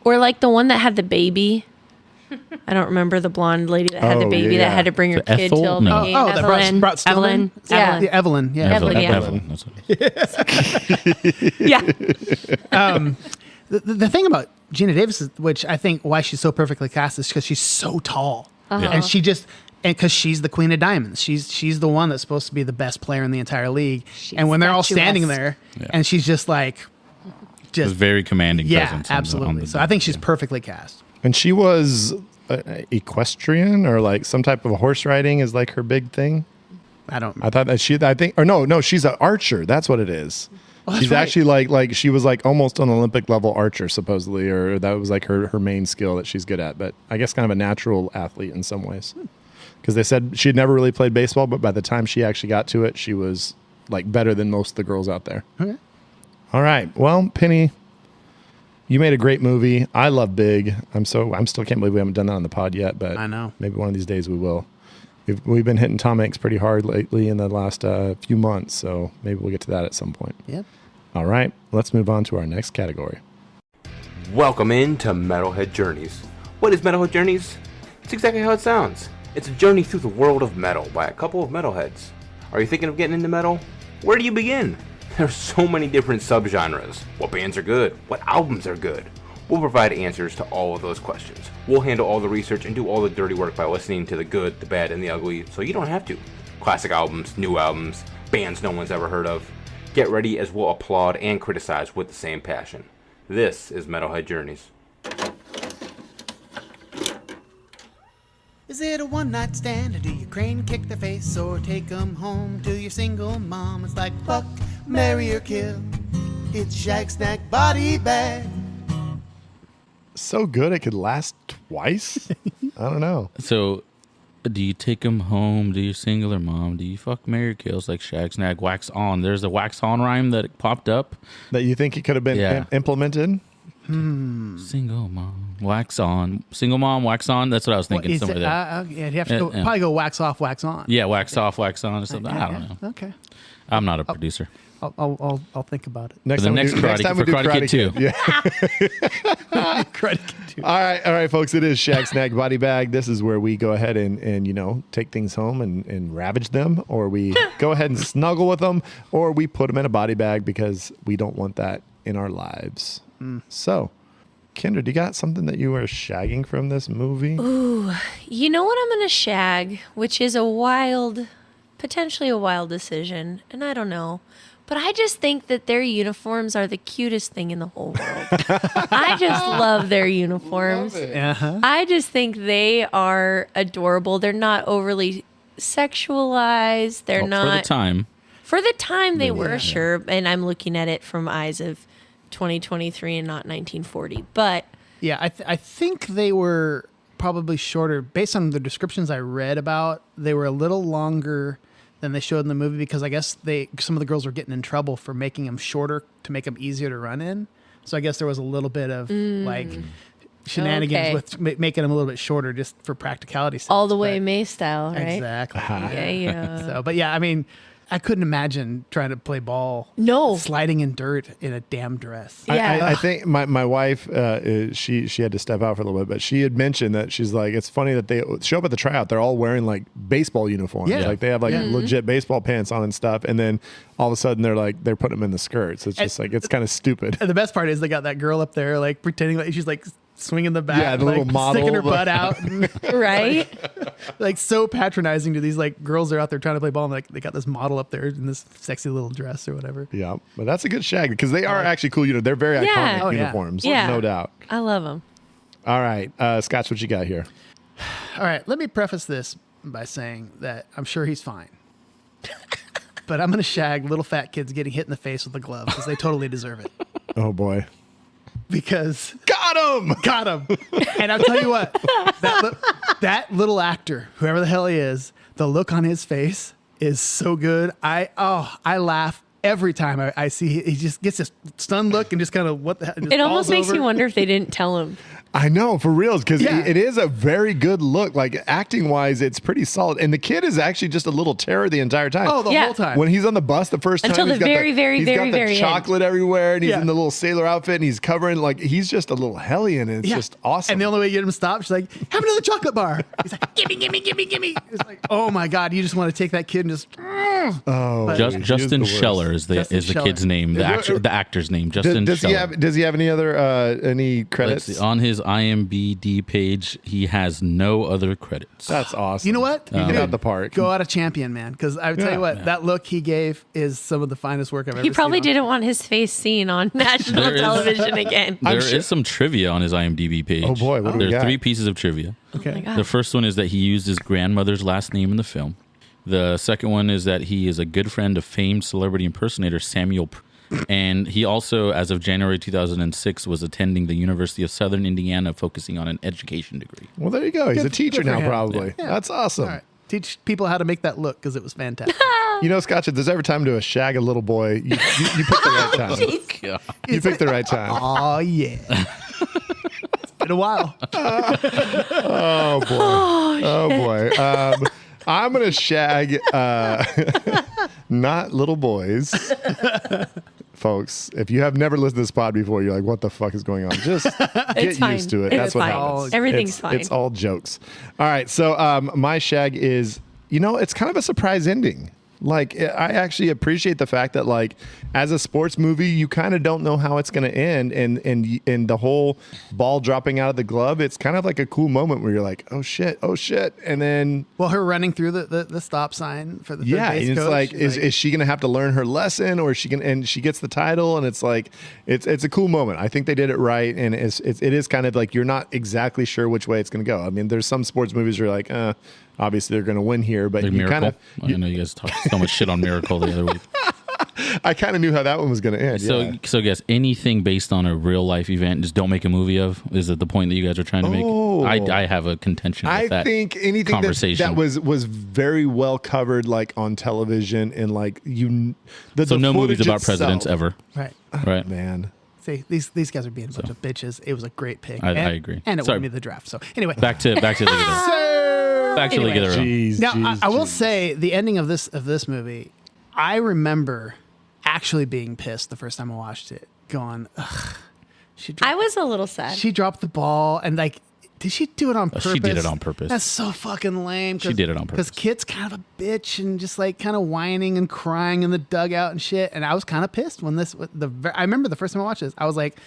Or like the one that had the baby. I don't remember the blonde lady that had the Oh, baby yeah. that had to bring her The kid Ethel? till No. the that brought Stillman? Evelyn. Yeah. Yeah, Evelyn. Yeah. Evelyn, yeah. Evelyn, that's what it is. Yeah. The thing about Gina Davis, which I think why she's so perfectly cast, is because she's so tall, and she just because she's the Queen of Diamonds. She's the one that's supposed to be the best player in the entire league. And when they're all standing there, and she's just like, It's very commanding presence. absolutely. On the So I think she's perfectly cast. and she was equestrian or like some type of horse riding is like her big thing. I don't. I thought that she's an archer. That's what it is. that's She's right. actually like she was like almost an Olympic level archer supposedly, or that was like her main skill that she's good at. But I guess kind of a natural athlete in some ways, because they said she had never really played baseball, but by the time she actually got to it, she was like better than most of the girls out there. Okay. All right, well, Penny, you made a great movie. I love Big. I'm still can't believe we haven't done that on the pod yet, but I know. maybe one of these days we will. We've been hitting Tom Hanks pretty hard lately in the last few months, so maybe we'll get to that at some point. Yep. All right, let's move on to our next category. Welcome into Metalhead Journeys. What is Metalhead Journeys? It's exactly how it sounds. It's a journey through the world of metal by a couple of metalheads. Are you thinking of getting into metal? Where do you begin? There's so many different subgenres. What bands are good? What albums are good? We'll provide answers to all of those questions. We'll handle all the research and do all the dirty work by listening to the good, the bad, and the ugly, so you don't have to. Classic albums, new albums, bands no one's ever heard of. Get ready as we'll applaud and criticize with the same passion. This is Metalhead Journeys. Is it a one-night stand, or do you crane kick their face, or take 'em home to your single mom? It's like fuck, marry or kill. It's Shag Snack Body Bag. So good it could last twice? I don't know. So, do you take them home? Do you single or mom? Do you fuck, marry, or kill? It's like shag, snag, wax on. There's a wax on rhyme that popped up. That you think it could have been implemented? Single mom, wax on. Single mom, wax on. That's what I was thinking. Is Somewhere it, there. yeah, you have to Yeah. probably go wax off, wax on. Yeah, wax off, wax on, or something. I don't know. Okay. I'm not a producer. I'll think about it. Next For the time we next do- next Karate- time we for do Karate Kid 2. Yeah. Credit to All right, folks. It is Shag Snag Body Bag. This is where we go ahead and take things home and ravage them, or we go ahead and snuggle with them, or we put them in a body bag because we don't want that in our lives. So, Kendra, do you got something that you were shagging from this movie? You know what I'm going to shag, which is potentially a wild decision, and I don't know. But I just think that their uniforms are the cutest thing in the whole world. I just love their uniforms. Uh-huh. I just think they are adorable. They're not overly sexualized. They're Well, not. for the time. For the time they were, sure. And I'm looking at it from eyes of 2023 and not 1940. But Yeah, I think they were probably shorter. Based on the descriptions I read about, they were a little longer than they showed in the movie because I guess some of the girls were getting in trouble for making them shorter to make them easier to run in. So I guess there was a little bit of like shenanigans Okay. with making them a little bit shorter just for practicality. all the way May style, right? Exactly. Yeah, yeah. So, but yeah, I mean, I couldn't imagine trying to play ball. No. Sliding in dirt in a damn dress. Yeah. I think my wife, she had to step out for a little bit, but she had mentioned that she's like, it's funny that they show up at the tryout. They're all wearing like baseball uniforms. Yeah. Like they have like legit baseball pants on and stuff. And then all of a sudden they're putting them in the skirts. It's just like, it's kind of stupid. And the best part is they got that girl up there like pretending like she's like swinging the bat, Yeah, the like, little model. sticking her butt out, Right? like so patronizing to these like girls that are out there trying to play ball. And like they got this model up there in this sexy little dress or whatever. Yeah, but that's a good shag because they are actually cool. They're very Yeah. iconic Oh, yeah. uniforms, Yeah. no doubt. I love them. All right, Scotch, what you got here? All right, let me preface this by saying that I'm sure he's fine. But I'm going to shag little fat kids getting hit in the face with a glove because they totally deserve it. Oh boy, Because got him. and I'll tell you what, that little actor, whoever the hell he is, the look on his face is so good. I laugh every time I see he just gets this stunned look and just kind of what the hell. It almost makes me wonder if they didn't tell him. I know, for real, because Yeah. it is a very good look. Like acting wise, it's pretty solid. And the kid is actually just a little terror the entire time. Oh, the Yeah. whole time. When he's on the bus the first time, Until the he's got very, very, he's very, got the very end. chocolate everywhere, and he's Yeah. in the little sailor outfit, and he's covering he's just a little hellion, and it's Yeah. just awesome. And the only way you get him to stop, she's like, have another chocolate bar. He's like, gimme, gimme, gimme, gimme. It's like, oh my God, you just want to take that kid and just. oh, But- he is Justin the worst. Scheller is the Justin Scheller. kid's name, the actor's name. Justin Does he Scheller. have any other any Let's credits? see, on his IMDb page, he has no other credits. That's awesome. You know what? He hit out the park. Go out a champion, man. Because I tell Yeah. you what, that look he gave is some of the finest work I've ever He seen. probably on- didn't want his face seen on national There is- television again. There sure- is some trivia on his IMDb page. Oh, boy, what do we There are got? 3 pieces of trivia. Okay. Oh my God. The first one is that he used his grandmother's last name in the film. The second one is that he is a good friend of famed celebrity impersonator Samuel. And he also, as of January 2006, was attending the University of Southern Indiana, focusing on an education degree. Well, there you go. He's a teacher good for now, him. probably. Yeah. That's awesome. All right. Teach people how to make that look because it was fantastic. You know, Scotch, if there's ever time to shag a little boy, you pick the right time. You picked the right time. Oh, yeah. It's been a while. Oh, boy. Oh, boy. I'm going to shag not little boys. Folks, if you have never listened to this pod before, you're like, what the fuck is going on? Just get It's fine. used to it. It's That's what fine. happens. Everything's It's- fine. It's all jokes. All right. So my shag is, it's kind of a surprise ending. Like, I actually appreciate the fact that, like, as a sports movie, you kind of don't know how it's going to end, and the whole ball dropping out of the glove, it's kind of like a cool moment where you're like, oh shit, and then Well, her running through the stop sign for the third yeah, base and it's coach, like, she's is she going to have to learn her lesson, or is she and she gets the title, and it's like, it's a cool moment. I think they did it right, and it is kind of like you're not exactly sure which way it's going to go. I mean, there's some sports movies where you're like, obviously they're going to win here, but Like you Miracle. kind of, I know you guys talked so much shit on Miracle the other week. I kind of knew how that one was going to end. So, yeah. so guess anything based on a real life event, just don't make a movie of. Is it the point that you guys are trying to make? Oh. I have a contention with I that. think anything conversation. that was very well covered, like on television, and like So no movies footage about presidents itself- ever, right. right? Man, See, these guys are being a bunch of bitches. It was a great pick. I And- agree. And it Sorry. won me the draft. So anyway, Back to League of Their Own. Back to League of Their Own. jeez. now jeez, I will jeez. say the ending of this movie. I remember actually being pissed the first time I watched it. Going, ugh. I was a little sad. She dropped the ball and like. Did she do it on purpose? She did it on purpose. That's so fucking lame. She did it on purpose. Because Kit's kind of a bitch and just like kind of whining and crying in the dugout and shit. And I was kind of pissed when I remember the first time I watched this. I was like,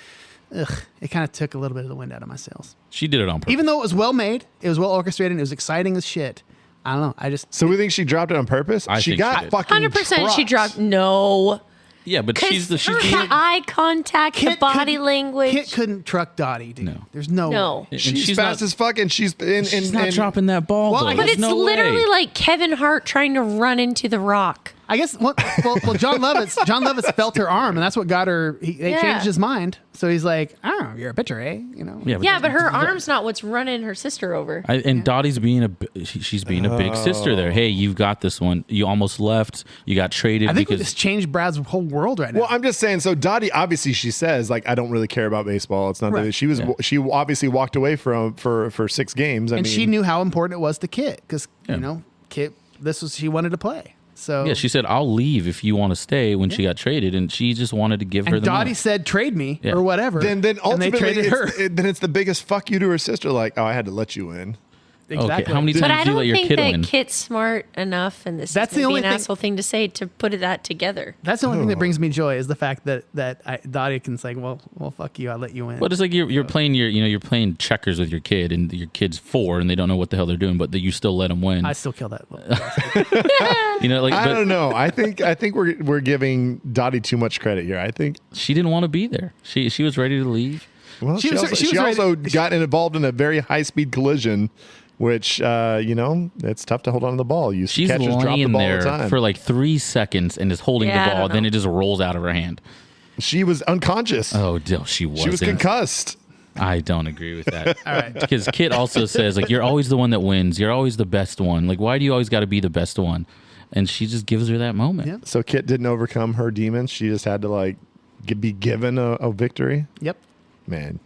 ugh. It kind of took a little bit of the wind out of my sails. She did it on purpose. Even though it was well made, it was well orchestrated, and it was exciting as shit. I don't know. So we think she dropped it on purpose? I she think got she did. fucking 100% she trucks. dropped. No. yeah, but she's Because the her eye contact, the body couldn't- language. Kit couldn't truck Dottie, dude. No. There's no. No. and She's, she's fast not, as fuck, and she's she's not dropping that ball. Well, though. I But There's it's no literally way. like Kevin Hart trying to run into the rock. I guess. Well, John Lovitz felt her arm, and that's what got her. He Yeah. changed his mind. So he's like, "Oh, you're a bitcher, eh?" You know. Yeah, but her arm's not what's running her sister over. And Dottie's being she's being a big sister there. Hey, you've got this one. You almost left. You got traded I think we because just changed Brad's whole world right now. Well, I'm just saying. So Dottie, obviously, she says like, I don't really care about baseball. It's not Right. that she was. Yeah. She obviously walked away for 6 games. I and mean, she knew how important it was to Kit because Yeah. Kit. She wanted to play. So Yeah, she said, "I'll leave if you want to stay." When she got traded, and she just wanted to give her and the Dottie money. said, "Trade me Yeah. or whatever." Then and ultimately, they traded her. then it's the biggest fuck you to her sister. Like, oh, I had to let you in. Exactly. Okay, how many But times I do you don't let your think kid that win? Kit's smart enough, and this That's is the maybe only an thing- asshole thing to say, to put that together. That's the only thing that brings me joy is the fact that Dottie can say, well, fuck you, I let you in. But it's like you're playing you're playing checkers with your kid, and your kid's 4, and they don't know what the hell they're doing, but you still let them win. I still kill that. I don't know. I think we're giving Dottie too much credit here. I think she didn't want to be there. She was ready to leave. Well, she also got involved in a very high speed collision, which it's tough to hold on to the ball. She's catchers drop the laying ball all there the time. for like 3 seconds and is holding Yeah, I the ball, don't then know. it just rolls out of her hand. She was unconscious. Oh, she wasn't. She was concussed. I don't agree with that. All right. Because Kit also says, like, you're always the one that wins. You're always the best one. Like, why do you always got to be the best one? And she just gives her that moment. Yeah. So Kit didn't overcome her demons. She just had to be given a victory. Yep. Man,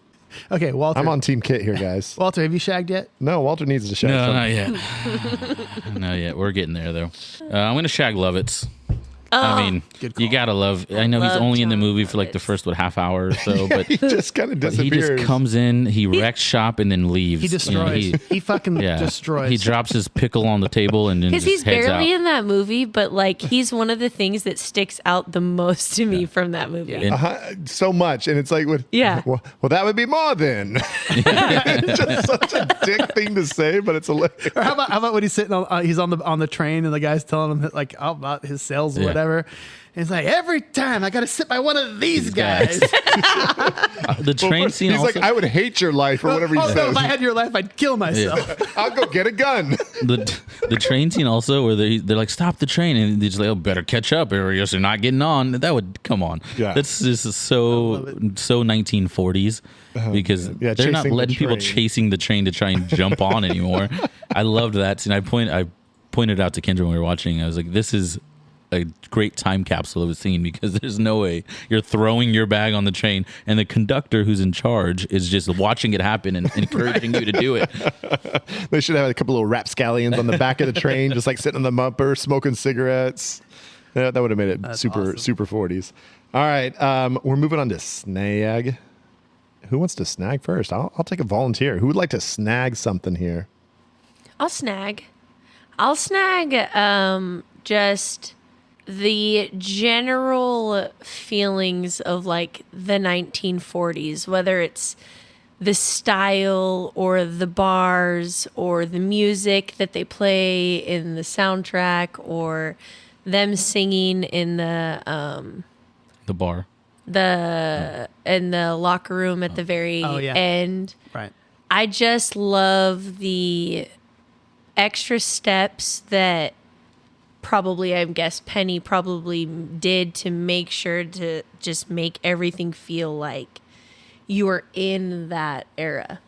Okay, Walter. I'm on Team Kit here, guys. Walter, have you shagged yet? No, Walter needs to shag. No, something. not yet. Not yet. We're getting there, though. I'm going to shag Lovitz. I mean, good call. you got to love. I know he's Love only in the John movie for like the Lovitz. first, half hour or so, but He just kind of but he disappears. just comes in, he wrecks shop, and then leaves. He destroys. He fucking destroys. He drops his pickle on the table and then Because just he's heads barely out. in that movie, but like he's one of the things that sticks out the most to me from that movie. And- So much, and it's like, Yeah. Well, that would be more then. Just such a dick thing to say, but it's hilarious. Or how about when he's sitting he's on the train and the guy's telling him that, like about his sales or Yeah. whatever. And it's like, every time I got to sit by one of these guys. the train scene He's also, like, I would hate your life, or whatever he Oh, no, says. if I had your life, I'd kill myself. I'll go get a gun. the train scene also where they're like, stop the train, and they're just like, oh, better catch up or else you're not getting on. That would come on. Yeah. That's just so 1940s because Yeah, they're not chasing the letting people train. chasing the train to try and jump on anymore. I loved that scene. I pointed out to Kendra when we were watching. I was like, this is a great time capsule of a scene because there's no way you're throwing your bag on the train and the conductor who's in charge is just watching it happen and encouraging you to do it. They should have a couple little rapscallions on the back of the train, just like sitting on the bumper, smoking cigarettes. Yeah, that would have made it super 40s. All right, we're moving on to snag. Who wants to snag first? I'll take a volunteer. Who would like to snag something here? I'll snag just the general feelings of like the 1940s, whether it's the style or the bars or the music that they play in the soundtrack or them singing in the bar. in the locker room at the very end. Right. I just love the extra steps that probably, I guess, Penny probably did to make sure to just make everything feel like you are in that era.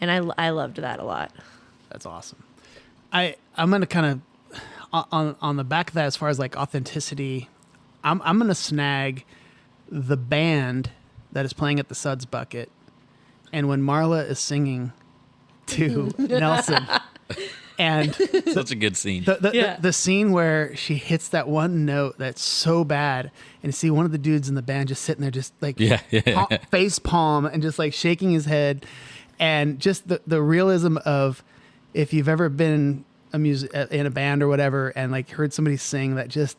And I loved that a lot. That's awesome. I'm gonna kind of on the back of that, as far as like authenticity, I'm gonna snag the band that is playing at the Suds Bucket, and when Marla is singing to Nelson, and Such a good scene. the scene where she hits that one note that's so bad, and you see one of the dudes in the band just sitting there, just like face palm and just like shaking his head, and just the realism of if you've ever been in a band or whatever and like heard somebody sing that just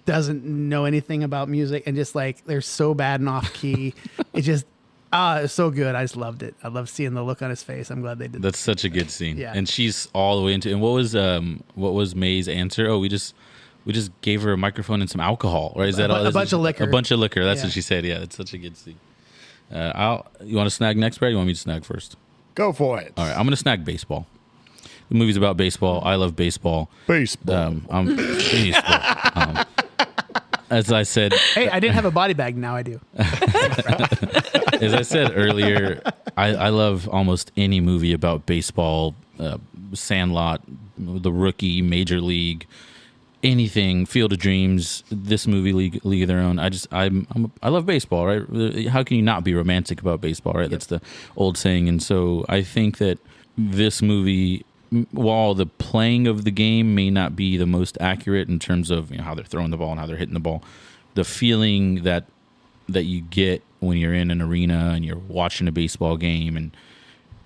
doesn't know anything about music and just like they're so bad and off key, it just it's so good. I just loved it. I love seeing the look on his face. I'm glad they did. That's such a good scene. Yeah. And she's all the way into. And what was May's answer? Oh, we just gave her a microphone and some alcohol, right? Is that all? A bunch of liquor. A bunch of liquor. That's Yeah. what she said. Yeah, it's such a good scene. You want to snag next, Brad? Or you want me to snag first? Go for it. All right, I'm going to snag baseball. The movie's about baseball. I love baseball. Baseball. Baseball. As I said, Hey, I didn't have a body bag. Now I do. as I said earlier, I love almost any movie about baseball, Sandlot, The Rookie, Major League, anything, Field of Dreams, this movie, League of Their Own. I love baseball, right? How can you not be romantic about baseball, right? Yep. That's the old saying. And so I think that this movie while the playing of the game may not be the most accurate in terms of how they're throwing the ball and how they're hitting the ball, the feeling that you get when you're in an arena and you're watching a baseball game, and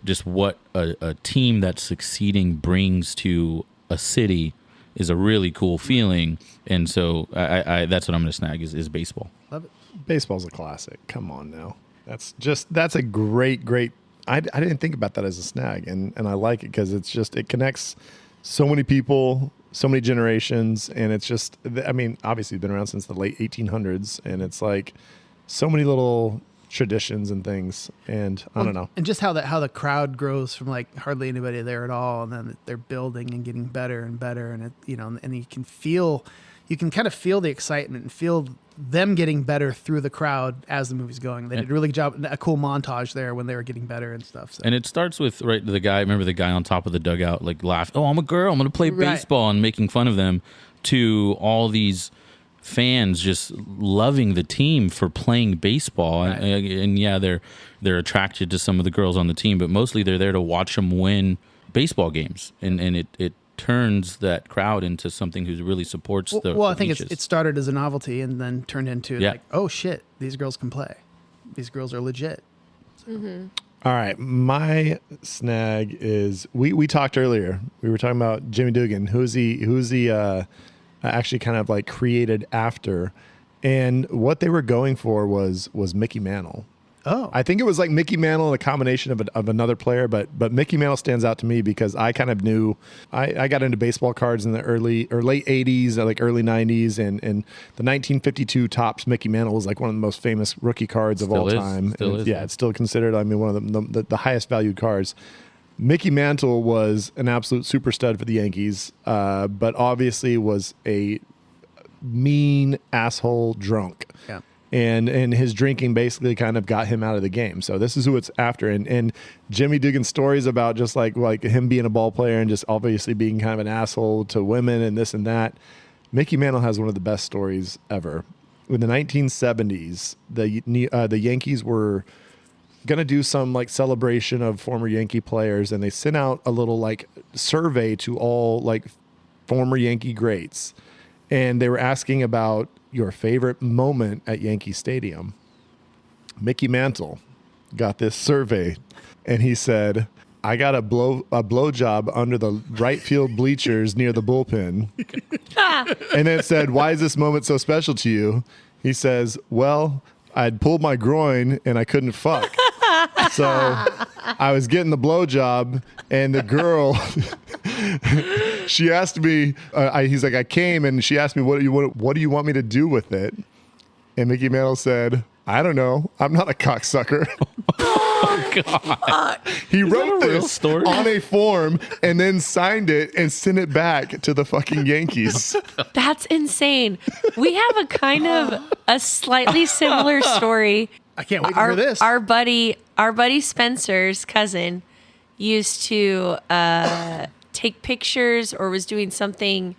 just what a team that's succeeding brings to a city is a really cool feeling. And so I that's what I'm going to snag is baseball. Love it. Baseball's a classic. Come on now. That's a great. I didn't think about that as a snag, and I like it because it connects so many people, so many generations, and it's just, I mean, obviously it's been around since the late 1800s, and it's like so many little traditions and things, and I don't know. And just how the crowd grows from like hardly anybody there at all, and then they're building and getting better and better, and and you can kind of feel the excitement and feel them getting better through the crowd as the movie's going. They did a really good job, a cool montage there when they were getting better and stuff. So. And it starts with the guy on top of the dugout, like laughing, "Oh, I'm a girl, I'm going to play baseball," and making fun of them, to all these fans just loving the team for playing baseball. Right. And yeah, they're attracted to some of the girls on the team, but mostly they're there to watch them win baseball games. And it turns that crowd into something who really supports the Well, I think it started as a novelty and then turned into like, oh shit, these girls can play. These girls are legit. So. Mm-hmm. All right, my snag is we talked earlier. We were talking about Jimmy Dugan, who's he actually kind of like created after, and what they were going for was Mickey Mantle. Oh, I think it was like Mickey Mantle and a combination of another player, but Mickey Mantle stands out to me because I kind of knew I got into baseball cards in the early or late 80s, like early 90s, and the 1952 Topps Mickey Mantle was like one of the most famous rookie cards of all time. It's still considered, I mean, one of the highest valued cards. Mickey Mantle was an absolute super stud for the Yankees, but obviously was a mean asshole drunk. Yeah. And his drinking basically kind of got him out of the game. So this is who it's after. And Jimmy Dugan's stories about just like him being a ball player and just obviously being kind of an asshole to women and this and that. Mickey Mantle has one of the best stories ever. In the 1970s, the Yankees were going to do some like celebration of former Yankee players, and they sent out a little like survey to all like former Yankee greats. And they were asking about your favorite moment at Yankee Stadium. Mickey Mantle got this survey, and he said, "I got a blowjob under the right field bleachers near the bullpen." And then it said, "Why is this moment so special to you?" He says, "Well, I'd pulled my groin and I couldn't fuck. So I was getting the blowjob, and the girl, she asked me, he's like, I came, and she asked me, what do you want me to do with it?" And Mickey Mantle said, "I don't know. I'm not a cocksucker." Oh, God. He wrote this on a form and then signed it and sent it back to the fucking Yankees. That's insane. We have a kind of a slightly similar story. I can't wait to hear this. Our buddy Spencer's cousin used to take pictures or was doing something,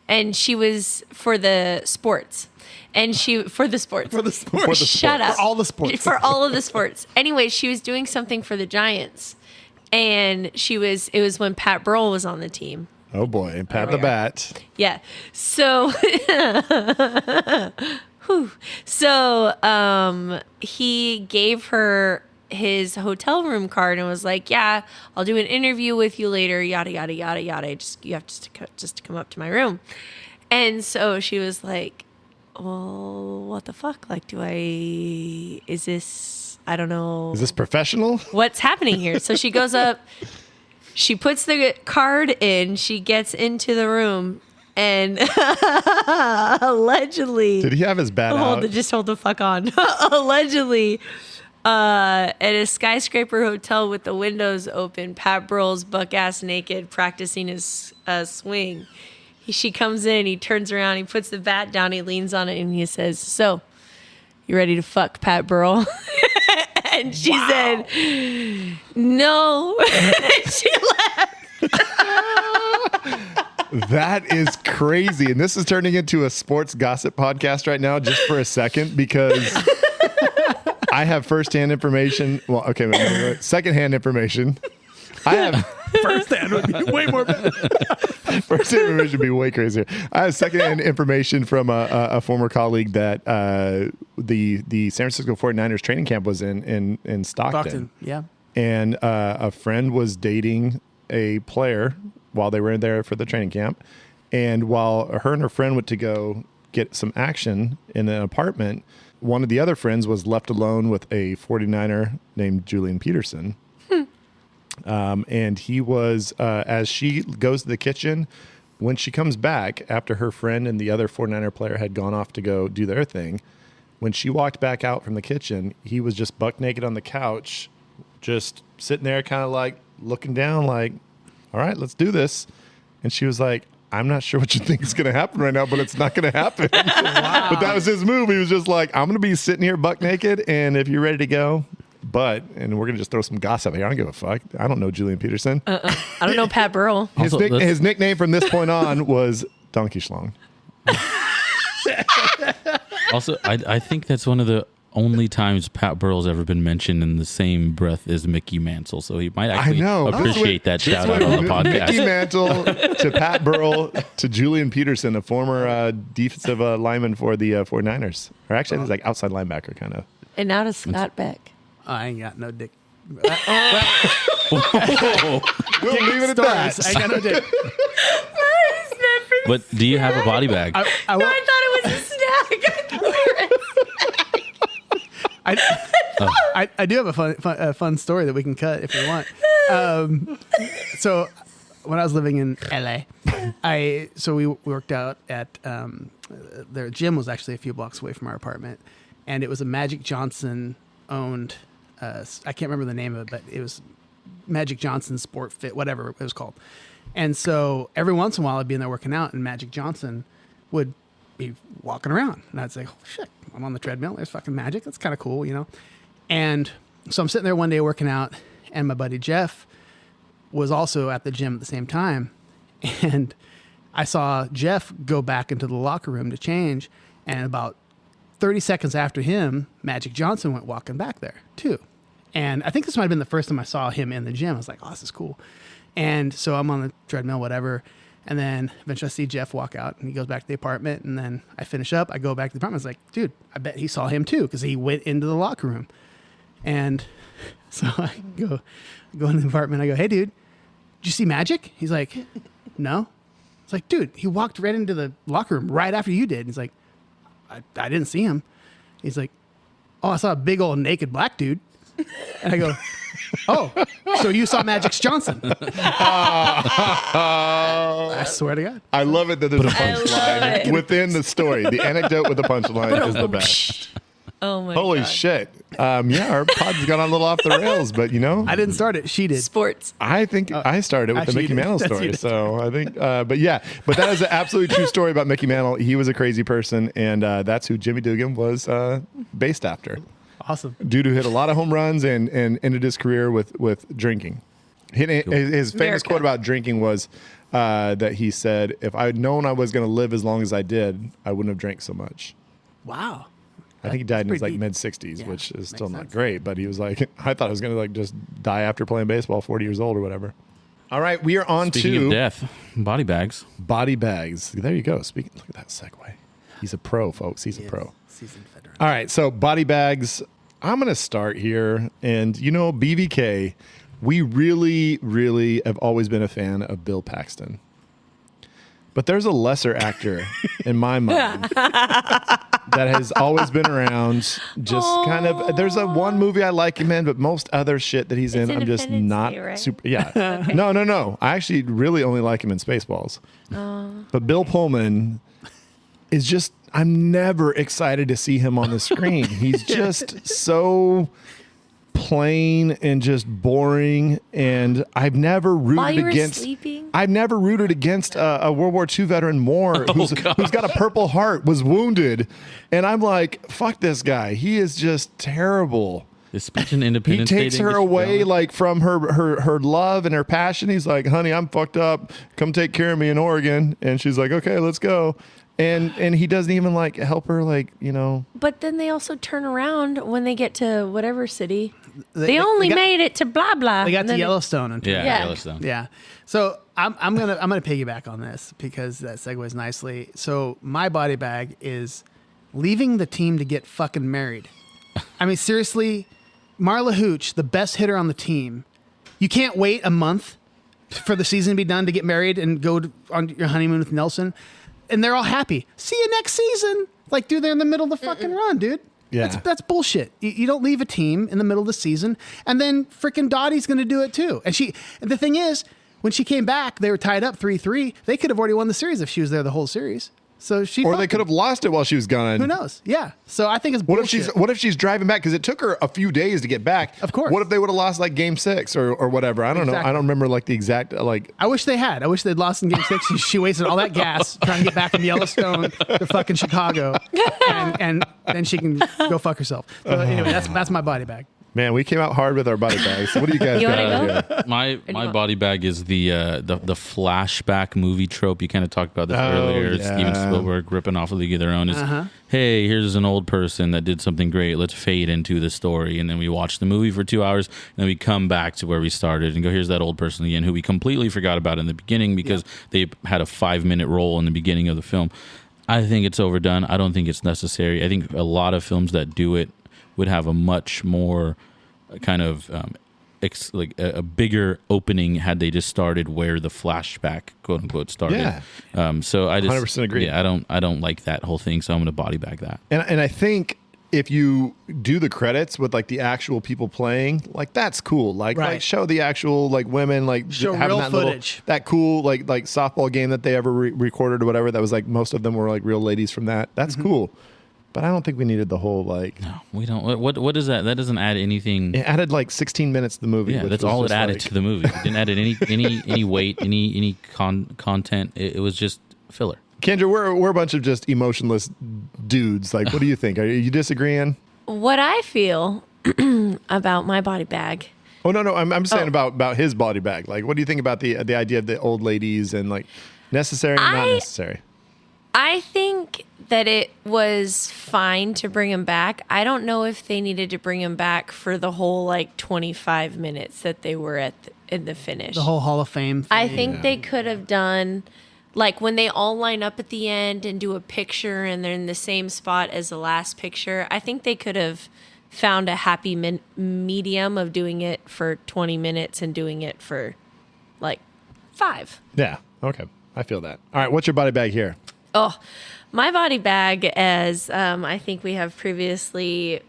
and she was for the sports. And for the sports. Shut up. For all the sports. For all of the sports. Anyway, she was doing something for the Giants. And it was when Pat Burrell was on the team. Oh boy, Pat the Bat. Yeah. So he gave her his hotel room card and was like, "Yeah, I'll do an interview with you later, yada yada yada yada. You have to come up to my room." And so she was like, "Well, what the fuck? Like, is this, I don't know. Is this professional? What's happening here?" So she goes up, she puts the card in, she gets into the room, and allegedly. Did he have his bat out? Just hold the fuck on. Allegedly, at a skyscraper hotel with the windows open, Pat Burrell's buck-ass naked practicing his swing. She comes in, he turns around, he puts the bat down, he leans on it, and he says, "So, you ready to fuck, Pat Burrell?" And she said, "No." And she left. That is crazy. And this is turning into a sports gossip podcast right now, just for a second, because I have firsthand information. Well, okay, secondhand information I have Firsthand would be way more better. first-hand information would be way crazier. I have second-hand information from a former colleague that the San Francisco 49ers training camp was in Stockton. Yeah. And a friend was dating a player while they were in there for the training camp. And while her and her friend went to go get some action in an apartment, one of the other friends was left alone with a 49er named Julian Peterson. And he was, as she goes to the kitchen, when she comes back after her friend and the other 49er player had gone off to go do their thing, when she walked back out from the kitchen, he was just buck naked on the couch, just sitting there kind of like looking down like, all right, let's do this. And she was like, I'm not sure what you think is going to happen right now, but it's not going to happen. Wow. But that was his move. He was just like, I'm going to be sitting here buck naked, and if you're ready to go, and we're going to just throw some gossip here. I don't give a fuck. I don't know Julian Peterson. I don't know Pat Burrell. His nickname from this point on was Donkey Schlong. Also, I think that's one of the only times Pat Burrell's ever been mentioned in the same breath as Mickey Mantle, so he might actually appreciate that shout out on the podcast. Mickey Mantle to Pat Burrell to Julian Peterson, a former defensive lineman for the 49ers. Or actually, I think it's like outside linebacker kind of. And now to Scott Beck. I ain't got no dick. We'll leave it at that. I got no dick. But do you have a body bag? I thought it was a snack. I do have a fun story that we can cut if we want. So when I was living in LA, we worked out at their gym was actually a few blocks away from our apartment, and it was a Magic Johnson owned. I can't remember the name of it, but it was Magic Johnson Sport Fit, whatever it was called. And so every once in a while I'd be in there working out, and Magic Johnson would be walking around, and I'd say, oh shit, I'm on the treadmill, there's fucking Magic, that's kind of cool, you know. And so I'm sitting there one day working out, and my buddy Jeff was also at the gym at the same time, and I saw Jeff go back into the locker room to change, and about 30 seconds after him, Magic Johnson went walking back there too. And I think this might have been the first time I saw him in the gym. I was like, oh, this is cool. And so I'm on the treadmill, whatever. And then eventually I see Jeff walk out, and he goes back to the apartment. And then I finish up. I go back to the apartment. I was like, dude, I bet he saw him too, because he went into the locker room. And so I go in the apartment. I go, hey, dude, did you see Magic? He's like, no. It's like, dude, he walked right into the locker room right after you did. And he's like, I didn't see him. He's like, oh, I saw a big old naked black dude. And I go, oh, so you saw Magic Johnson. I swear to God. I love it that there's a punchline within the story. The anecdote with the punchline is the best. Oh my Holy God. shit. Yeah, our pod's gone a little off the rails, but you know. I didn't start it. She did. Sports. I think I started with the Mickey Mantle story. So I think, but that is an absolutely true story about Mickey Mantle. He was a crazy person, and that's who Jimmy Dugan was based after. Awesome. Dude who hit a lot of home runs and ended his career with drinking. His famous quote about drinking was that he said, if I had known I was going to live as long as I did, I wouldn't have drank so much. Wow. I think he died in his pretty deep. mid-60s, which is still not sense. great. But he was like, I thought I was going to just die after playing baseball, 40 years old or whatever. All right, we are on Speaking to of death, body bags. Body bags. There you go. Look at that segue. He's a pro, folks. He's a pro. Seasoned veteran. All right, so body bags. I'm going to start here. And, BVK, we really, really have always been a fan of Bill Paxton. But there's a lesser actor in my mind that has always been around. Just kind of, there's one movie I like him in, but most other shit that he's in, I'm just not Day, right? super. Yeah. Okay. No. I actually really only like him in Spaceballs. But Bill Pullman is just, I'm never excited to see him on the screen. He's just so plain and just boring, and I've never rooted against a World War II veteran more who's got a Purple Heart, was wounded, and I'm like, fuck this guy. He is just terrible. Is speech and He independence takes dating her get you away going? like from her love and her passion. He's like, honey, I'm fucked up. Come take care of me in Oregon. And she's like, okay, let's go. And he doesn't even like help her, like, you know. But then they also turn around when they get to whatever city. They they only got- made it to blah blah. They got and to then Yellowstone. And Yeah, Yeah. Yellowstone. Yeah. So I'm gonna piggyback on this because that segues nicely. So my body bag is leaving the team to get fucking married. I mean, seriously, Marla Hooch, the best hitter on the team. You can't wait a month for the season to be done to get married and go on your honeymoon with Nelson. And they're all happy. See you next season. Like, dude, they're in the middle of the fucking run, dude. Yeah. That's bullshit. You don't leave a team in the middle of the season, and then freaking Dottie's going to do it too. And the thing is, when she came back, they were tied up 3-3. They could have already won the series if she was there the whole series. So Or they could have lost it while she was gone. Who knows? Yeah. So I think it's What bullshit. if she's driving back? Because it took her a few days to get back. Of course. What if they would have lost like Game 6 or whatever? I don't know. Exactly. I don't remember like the exact like. I wish they had. I wish they'd lost in Game 6. She wasted all that gas trying to get back from Yellowstone to fucking Chicago, and then she can go fuck herself. So anyway, that's my body bag. Man, we came out hard with our body bags. What do you guys You got wanna out go? here? My body bag is the flashback movie trope. You kind of talked about this earlier. yeah. Steven Spielberg ripping off a League of Their Own. Is hey, here's an old person that did something great. Let's fade into the story, and then we watch the movie for 2 hours, and then we come back to where we started and go, here's that old person again who we completely forgot about in the beginning because they had a 5-minute role in the beginning of the film. I think it's overdone. I don't think it's necessary. I think a lot of films that do it would have a much more kind of like a bigger opening had they just started where the flashback quote unquote started. Yeah. So I just 100% agree. Yeah, I don't like that whole thing. So I'm going to body bag that. And I think if you do the credits with like the actual people playing, like that's cool. Like Right. show the actual like women like Show having real that footage. that cool like softball game that they ever recorded or whatever. That was like most of them were like real ladies from that. That's cool. But I don't think we needed the whole like. No, we don't. What is that? That doesn't add anything. It added like 16 minutes to the movie. Yeah, which that's was all it just added like- to the movie. It didn't add any weight, any content. It was just filler. Kendra, we're a bunch of just emotionless dudes. Like, what do you think? Are you disagreeing? What I feel about my body bag. Oh no, I'm saying about his body bag. Like, what do you think about the idea of the old ladies and like necessary and not necessary? I think that it was fine to bring him back. I don't know if they needed to bring him back for the whole like 25 minutes that they were in the finish. The whole Hall of Fame thing. I think they could have done like when they all line up at the end and do a picture and they're in the same spot as the last picture. I think they could have found a happy medium of doing it for 20 minutes and doing it for like 5. Yeah. Okay. I feel that. All right. What's your body bag here? Oh, my body bag, as I think we have previously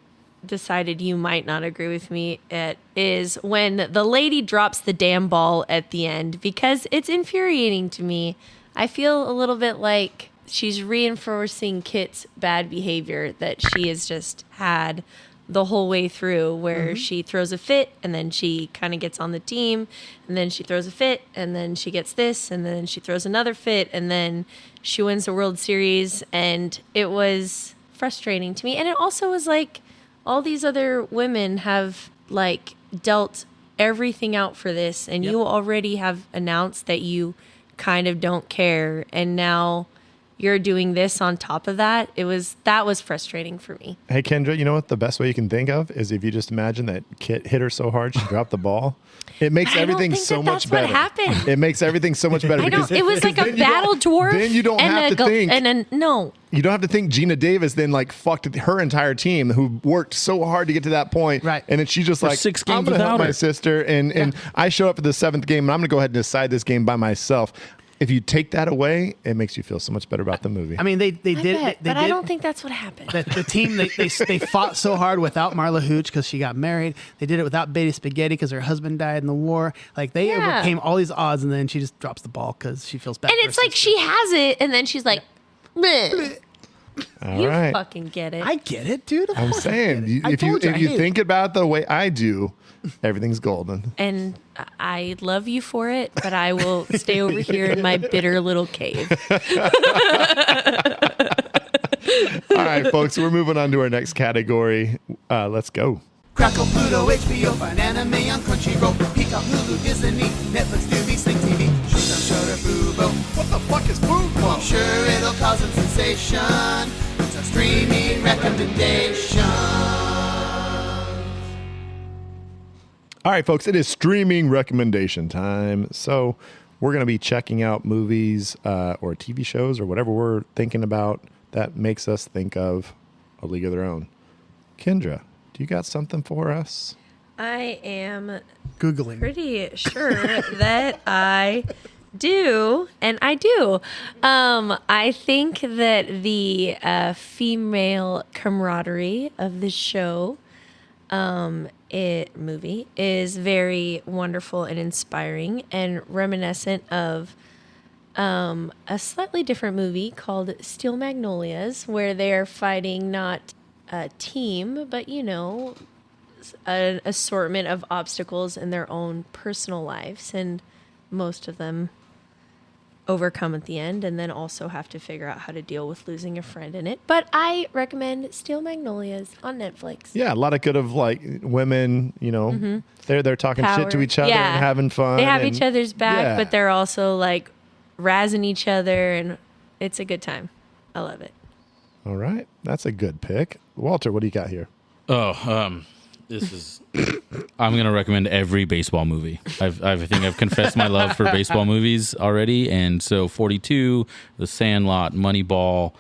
decided you might not agree with me, it is when the lady drops the damn ball at the end because it's infuriating to me. I feel a little bit like she's reinforcing Kit's bad behavior that she has just had the whole way through, where she throws a fit and then she kind of gets on the team and then she throws a fit and then she gets this and then she throws another fit and then she wins the World Series. And it was frustrating to me. And it also was like all these other women have like dealt everything out for this, and you already have announced that you kind of don't care, and now you're doing this on top of that. That was frustrating for me. Hey, Kendra, you know what the best way you can think of is if you just imagine that Kit hit her so hard she dropped the ball. It makes everything so much better. That's what happened. It makes everything so much better. I know, it was like a battle dwarf. Then you don't have to think. No. You don't have to think Gina Davis then like fucked her entire team who worked so hard to get to that point. Right. And then she's just like, 6 I'm games going to help without my her. sister. And I show up at the 7th game and I'm going to go ahead and decide this game by myself. If you take that away, it makes you feel so much better about the movie. I mean, they did. But I don't think that's what happened. The team they fought so hard without Marla Hooch because she got married. They did it without Betty Spaghetti because her husband died in the war. Like they overcame all these odds, and then she just drops the ball because she feels bad. And it's like she has it, and then she's like, "Bleh." All You right. fucking get it. I get it, dude. Of I'm course I saying, get it. I if you told I hate it. think about the way I do, everything's golden. And I love you for it, but I will stay over here in my bitter little cave. All right, folks, we're moving on to our next category. Let's go. Crackle, Pluto, HBO, find anime on Crunchyroll, Peacock, Hulu, Disney, Netflix, Tubi, Sling TV, Showtime, Shudder, Fubo. What the fuck is Fubo? I'm sure it'll cause a sensation. It's a streaming recommendation. All right, folks, it is streaming recommendation time. So we're going to be checking out movies or TV shows or whatever we're thinking about that makes us think of A League of Their Own. Kendra, do you got something for us? I am Googling. pretty sure that I do, and I do. I think that the female camaraderie of the show movie is very wonderful and inspiring and reminiscent of a slightly different movie called Steel Magnolias, where they're fighting not a team, but, you know, an assortment of obstacles in their own personal lives, and most of them overcome at the end, and then also have to figure out how to deal with losing a friend in it. But I recommend Steel Magnolias on Netflix. Yeah, a lot of good of like women, you know, they're talking shit to each other Yeah. and having fun. They have and- each other's back, yeah. but they're also like razzing each other, and it's a good time. I love it. All right, that's a good pick. Walter, what do you got here? This is. I'm gonna recommend every baseball movie. I think I've confessed my love for baseball movies already, and so 42, The Sandlot, Moneyball,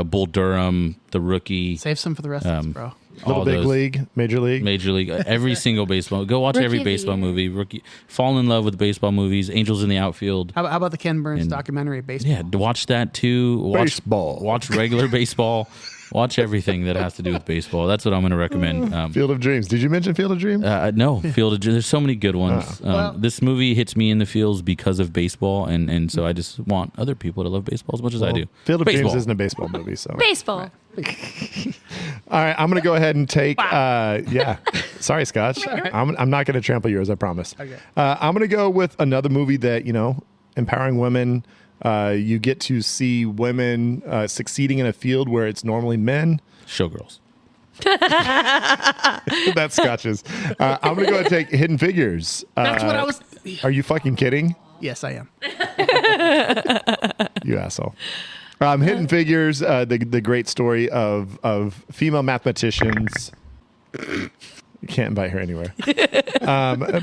Bull Durham, The Rookie, Save some for the rest of us, bro. Little all Big those- League, Major League. every single baseball. Go watch Rookie every of the baseball Year. movie. Rookie, fall in love with baseball movies. Angels in the Outfield. How about the Ken Burns documentary, Baseball? Yeah, watch that too. Watch Baseball. Watch regular baseball. Watch everything that has to do with baseball. That's what I'm going to recommend. Field of Dreams. Did you mention Field of Dreams? No, Field of Dreams. There's so many good ones. This movie hits me in the feels because of baseball, and so I just want other people to love baseball as much as I do. Field of Baseball. Dreams isn't a baseball movie, so. Baseball. All right, I'm going to go ahead and take. Yeah, sorry, Scotch. I'm not going to trample yours. I promise. Okay. I'm going to go with another movie that empowering women. You get to see women succeeding in a field where it's normally men. Showgirls. That's Scotch's. I'm going to go and take Hidden Figures. That's what I was. Are you fucking kidding? Yes, I am. You asshole. Hidden Figures, the great story of female mathematicians. You can't invite her anywhere.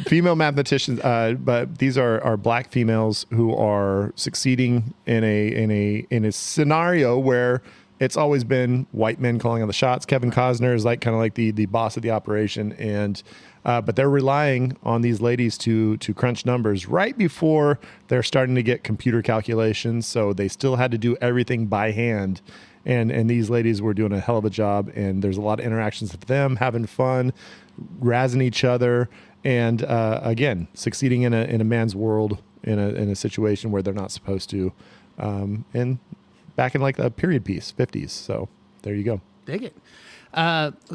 Female mathematicians, but these are black females who are succeeding in a scenario where it's always been white men calling on the shots. Kevin Costner is kind of like the boss of the operation, and but they're relying on these ladies to crunch numbers right before they're starting to get computer calculations. So they still had to do everything by hand. And these ladies were doing a hell of a job, and there's a lot of interactions with them, having fun, razzing each other, and again, succeeding in a man's world in a situation where they're not supposed to, and back in like the period piece, 50s. So there you go. Dig it.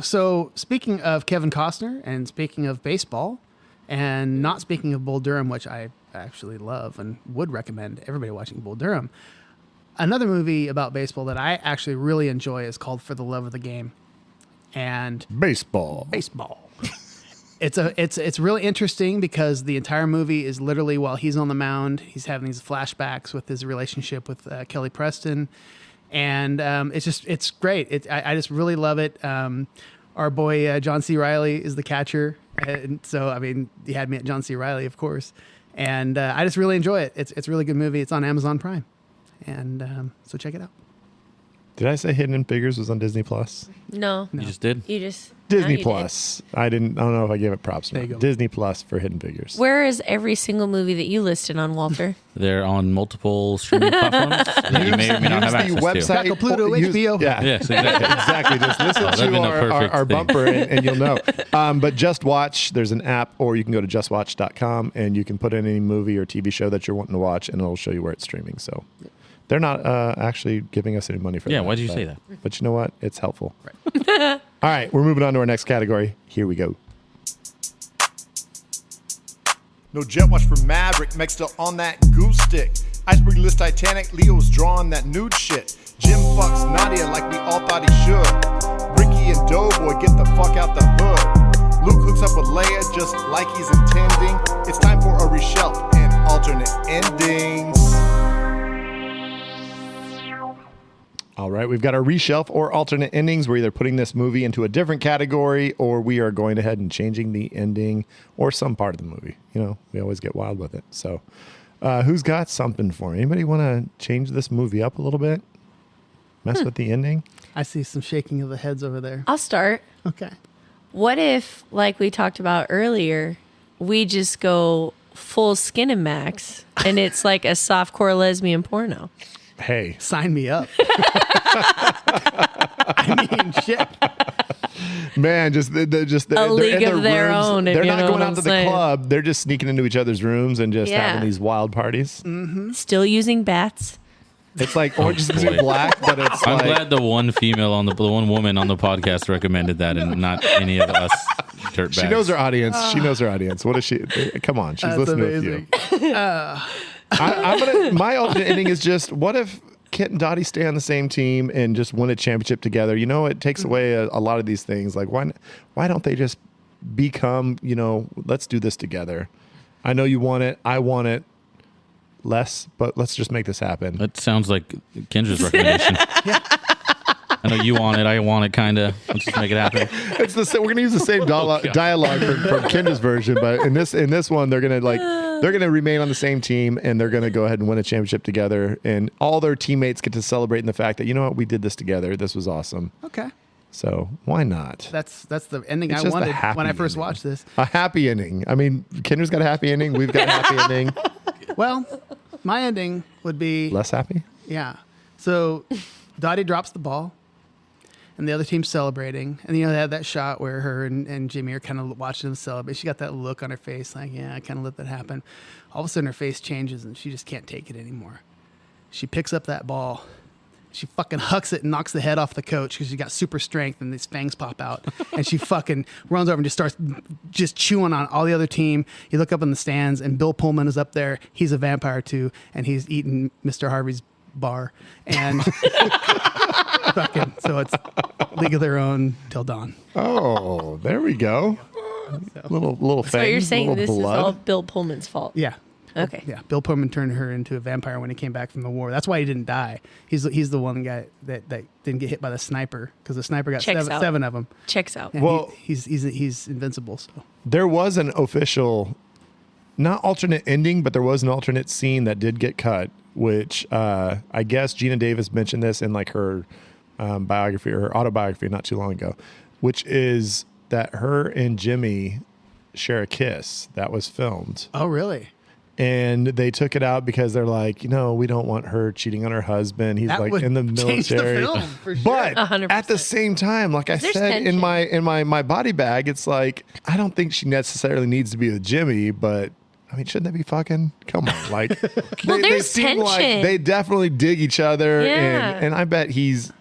So speaking of Kevin Costner and speaking of baseball and not speaking of Bull Durham, which I actually love and would recommend everybody watching Bull Durham, another movie about baseball that I actually really enjoy is called For the Love of the Game. And Baseball. It's really interesting because the entire movie is literally while he's on the mound, he's having these flashbacks with his relationship with Kelly Preston. And it's great. I just really love it. Our boy John C. Reilly is the catcher, and so I mean, he had me at John C. Reilly, of course. And I just really enjoy it. It's a really good movie. It's on Amazon Prime, and so check it out. Did I say Hidden Figures was on Disney Plus? No. You just did? You just. Disney no, you Plus. I don't know if I gave it props. There you go. Disney Plus for Hidden Figures. did. Where is every single movie that you listed on, Walter? They're on multiple streaming platforms that you may or may not have access to. Crackle, Pluto, HBO. Yeah, Yes, exactly. exactly. Just listen that'd be to the perfect our thing. bumper and you'll know. But Just Watch, there's an app, or you can go to justwatch.com and you can put in any movie or TV show that you're wanting to watch, and it'll show you where it's streaming. So they're not actually giving us any money for that. Yeah, why did you say that? But you know what? It's helpful. Right. All right, we're moving on to our next category. Here we go. No jet wash for Maverick, Meg's still on that goose stick. Iceberg list Titanic, Leo's drawing that nude shit. Jim fucks Nadia like we all thought he should. Ricky and Doughboy get the fuck out the hood. Luke hooks up with Leia just like he's intending. It's time for a reshelf and alternate endings. All right, we've got our reshelf or alternate endings. We're either putting this movie into a different category or we are going ahead and changing the ending or some part of the movie. You know, we always get wild with it. So who's got something for me? Anybody want to change this movie up a little bit? Mess with the ending? I see some shaking of the heads over there. I'll start. Okay. What if, like we talked about earlier, we just go full Skin and Max and it's like a softcore lesbian porno? Hey. Sign me up. I mean, shit. Man, they're league in of their their rooms. own, if They're you not know going what out I'm to the saying. club. They're just sneaking into each other's rooms and just Yeah. having these wild parties. Still using bats. It's like Orange is the New boy. Black, but it's I'm like glad the one one woman on the podcast recommended that, and not any of us dirtbags. she knows her audience. She knows her audience. What is she? Come on, she's That's listening amazing. with you. I'm gonna. My alternate ending is just: what if Kit and Dottie stay on the same team and just win a championship together? You know, it takes away a lot of these things. Like, why don't they just become? You know, let's do this together. I know you want it. I want it. Less, but let's just make this happen. That sounds like Kendra's recommendation. I know you want it. I want it. Kind of. Let's just make it happen. It's we're gonna use the same dialogue from Kendra's version, but in this one, they're gonna remain on the same team and they're gonna go ahead and win a championship together, and all their teammates get to celebrate in the fact that, you know what, we did this together. This was awesome. Okay. So why not? That's the ending It's I just a wanted happy when I first ending. watched this. A happy ending. I mean, Kendra's got a happy ending. We've got a happy ending. Well, my ending would be Less happy. yeah. So Dottie drops the ball, and the other team's celebrating. And, you know, they had that shot where her and Jimmy are kind of watching them celebrate. She got that look on her face like, yeah, I kind of let that happen. All of a sudden, her face changes, and she just can't take it anymore. She picks up that ball. She fucking hucks it and knocks the head off the coach because she got super strength and these fangs pop out. And she fucking runs over and just starts just chewing on all the other team. You look up in the stands and Bill Pullman is up there. He's a vampire too. And he's eating Mr. Harvey's bar. And fucking, so it's League of Their Own till dawn. Oh, there we go. Little fangs, So you're saying little this blood. is all Bill Pullman's fault? Yeah. Okay. Yeah, Bill Pullman turned her into a vampire when he came back from the war. That's why he didn't die. He's the one guy that didn't get hit by the sniper because the sniper got Checks out. seven of them. Checks out. And Well- he's invincible. So There was an official, not alternate ending, but there was an alternate scene that did get cut, which I guess Gina Davis mentioned this in like her biography or her autobiography not too long ago, which is that her and Jimmy share a kiss that was filmed. oh really? And they took it out because they're like, you know, we don't want her cheating on her husband. He's That like would in the change the military. film, for sure. But 100%. at the same time, like I There's said in tension. my body bag, it's like I don't think she necessarily needs to be with Jimmy, but I mean, shouldn't they be fucking? Come on, like Well, they there's seem like tension. they definitely dig each other, Yeah. and I bet he's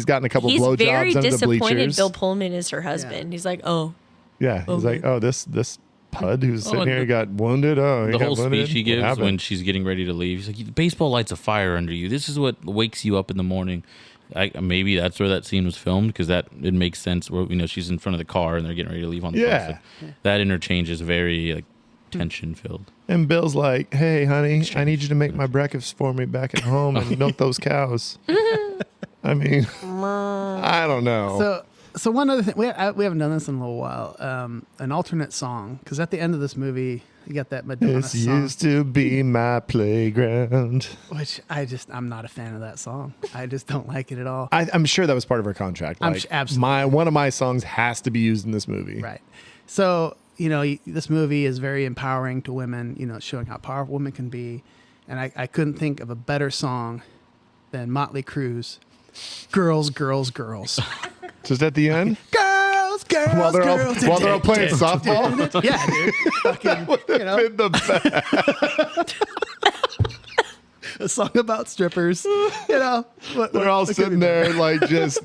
gotten a couple He's blowjobs very under the disappointed bleachers. Bill Pullman is her husband. He's like, oh. Yeah, he's like, oh, this pud who's sitting and here got wounded. Oh, he The got whole wounded? speech he What gives happened? when she's getting ready to leave, he's like, "The baseball lights a fire under you. This is what wakes you up in the morning." Maybe that's where that scene was filmed because it makes sense. Where she's in front of the car and they're getting ready to leave on the Yeah. bus. Like, that interchange is very like tension filled. And Bill's like, hey, honey, I need you to make my breakfast for me back at home and milk those cows. I mean, I don't know. So one other thing, we haven't done this in a little while. An alternate song, because at the end of this movie, you got that Madonna This song, used to be my playground. which I'm not a fan of that song. I just don't like it at all. I'm sure that was part of her contract. I'm Like, absolutely. one of my songs has to be used in this movie. Right. So, this movie is very empowering to women, showing how powerful women can be. And I couldn't think of a better song than Motley Crue's Girls, Girls, Girls. Just at the end? Girls, girls, While they're girls. all playing softball? Yeah, dude. Fucking, In the back. a song about strippers. They're all sitting there like just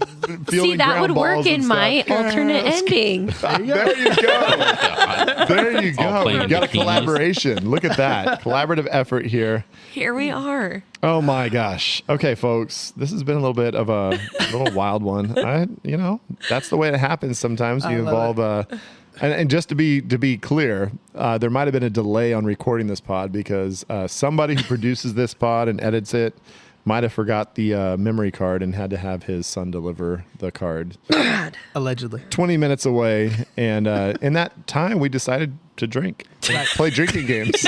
feeling See, that would ground work balls and in my stuff. alternate ending. There you go. There you All go. playing You got a bikinis. collaboration. Look at that. Collaborative effort here. Here we are. Oh my gosh. Okay, folks. This has been a little bit of a little wild one. That's the way it happens sometimes. You I love involve And just to be clear, there might have been a delay on recording this pod because somebody who produces this pod and edits it might have forgot the memory card and had to have his son deliver the card. Allegedly. 20 minutes away. And in that time, we decided to drink, play drinking games.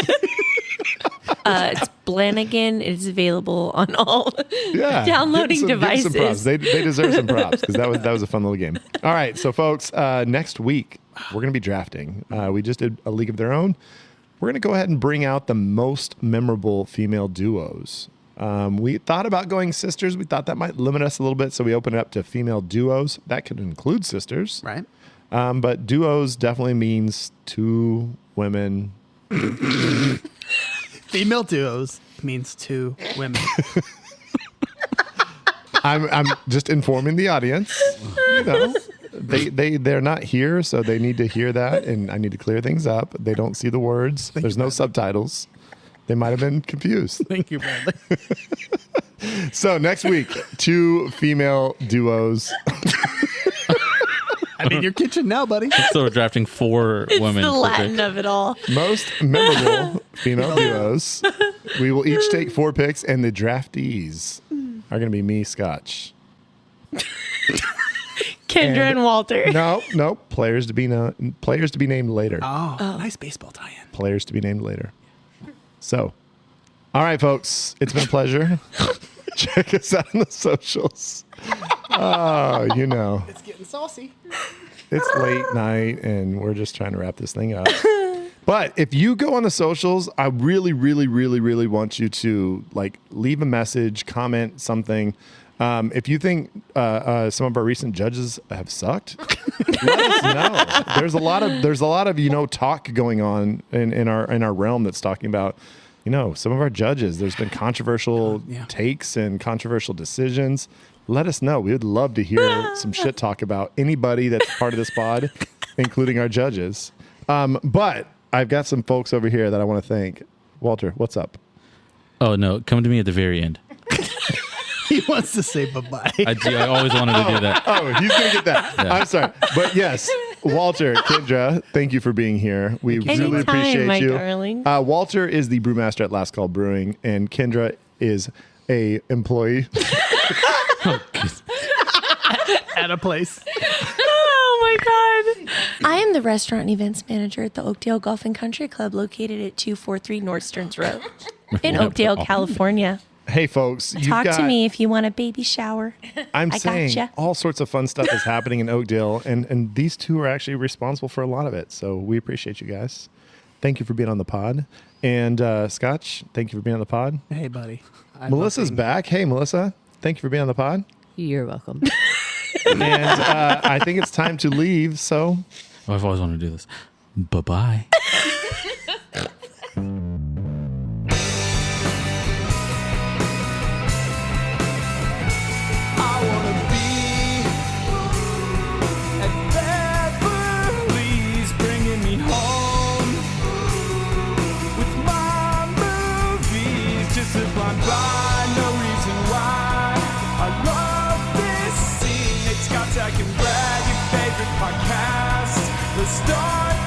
It's Blanigan. It's available on all downloading devices. Give some props. They deserve some props because that was a fun little game. All right, so folks, next week we're going to be drafting. We just did a League of Their Own. We're going to go ahead and bring out the most memorable female duos. We thought about going sisters. We thought that might limit us a little bit, so we opened it up to female duos. That could include sisters, right? But duos definitely means two women. Female duos means two women. I'm just informing the audience. You know, they're not here, so they need to hear that, and I need to clear things up. They don't see the words. There's no subtitles. They might have been confused. Thank you, Bradley. So next week, two female duos. I'm in your kitchen now, buddy. So we're drafting 4 women. It's the Latin of it all. Most memorable female duos. We will each take 4 picks, and the draftees are going to be me, Scotch. Kendra and Walter. No. Players to be named later. Oh, nice baseball tie-in. Players to be named later. So, all right, folks. It's been a pleasure. Check us out on the socials. Oh, you know. It's getting saucy. It's late night, and we're just trying to wrap this thing up. But if you go on the socials, I really, really, really, really want you to leave a message, comment something. If you think some of our recent judges have sucked, let us know. There's a lot of talk going on in our realm that's talking about some of our judges. There's been controversial takes and controversial decisions. Let us know. We would love to hear some shit talk about anybody that's part of this pod, including our judges. But I've got some folks over here that I want to thank. Walter, what's up? Oh, no. Come to me at the very end. He wants to say bye-bye. I always wanted to do that. Oh, he's going to get that. Yeah. I'm sorry. But yes, Walter, Kendra, thank you for being here. We really appreciate my you. darling. Walter is the brewmaster at Last Call Brewing, and Kendra is a employee. At a place. Oh my God. I am the restaurant and events manager at the Oakdale Golf and Country Club located at 243 North Stearns Road in Oakdale, California. Hey, folks. Talk to me if you want a baby shower. I'm saying all sorts of fun stuff is happening in Oakdale, and these two are actually responsible for a lot of it. So we appreciate you guys. Thank you for being on the pod. And Scotch, thank you for being on the pod. Hey, buddy. Melissa's back. Hey, Melissa. Thank you for being on the pod. You're welcome. And I think it's time to leave. So I've always wanted to do this. Bye-bye. I can brag your favorite podcast. Let's start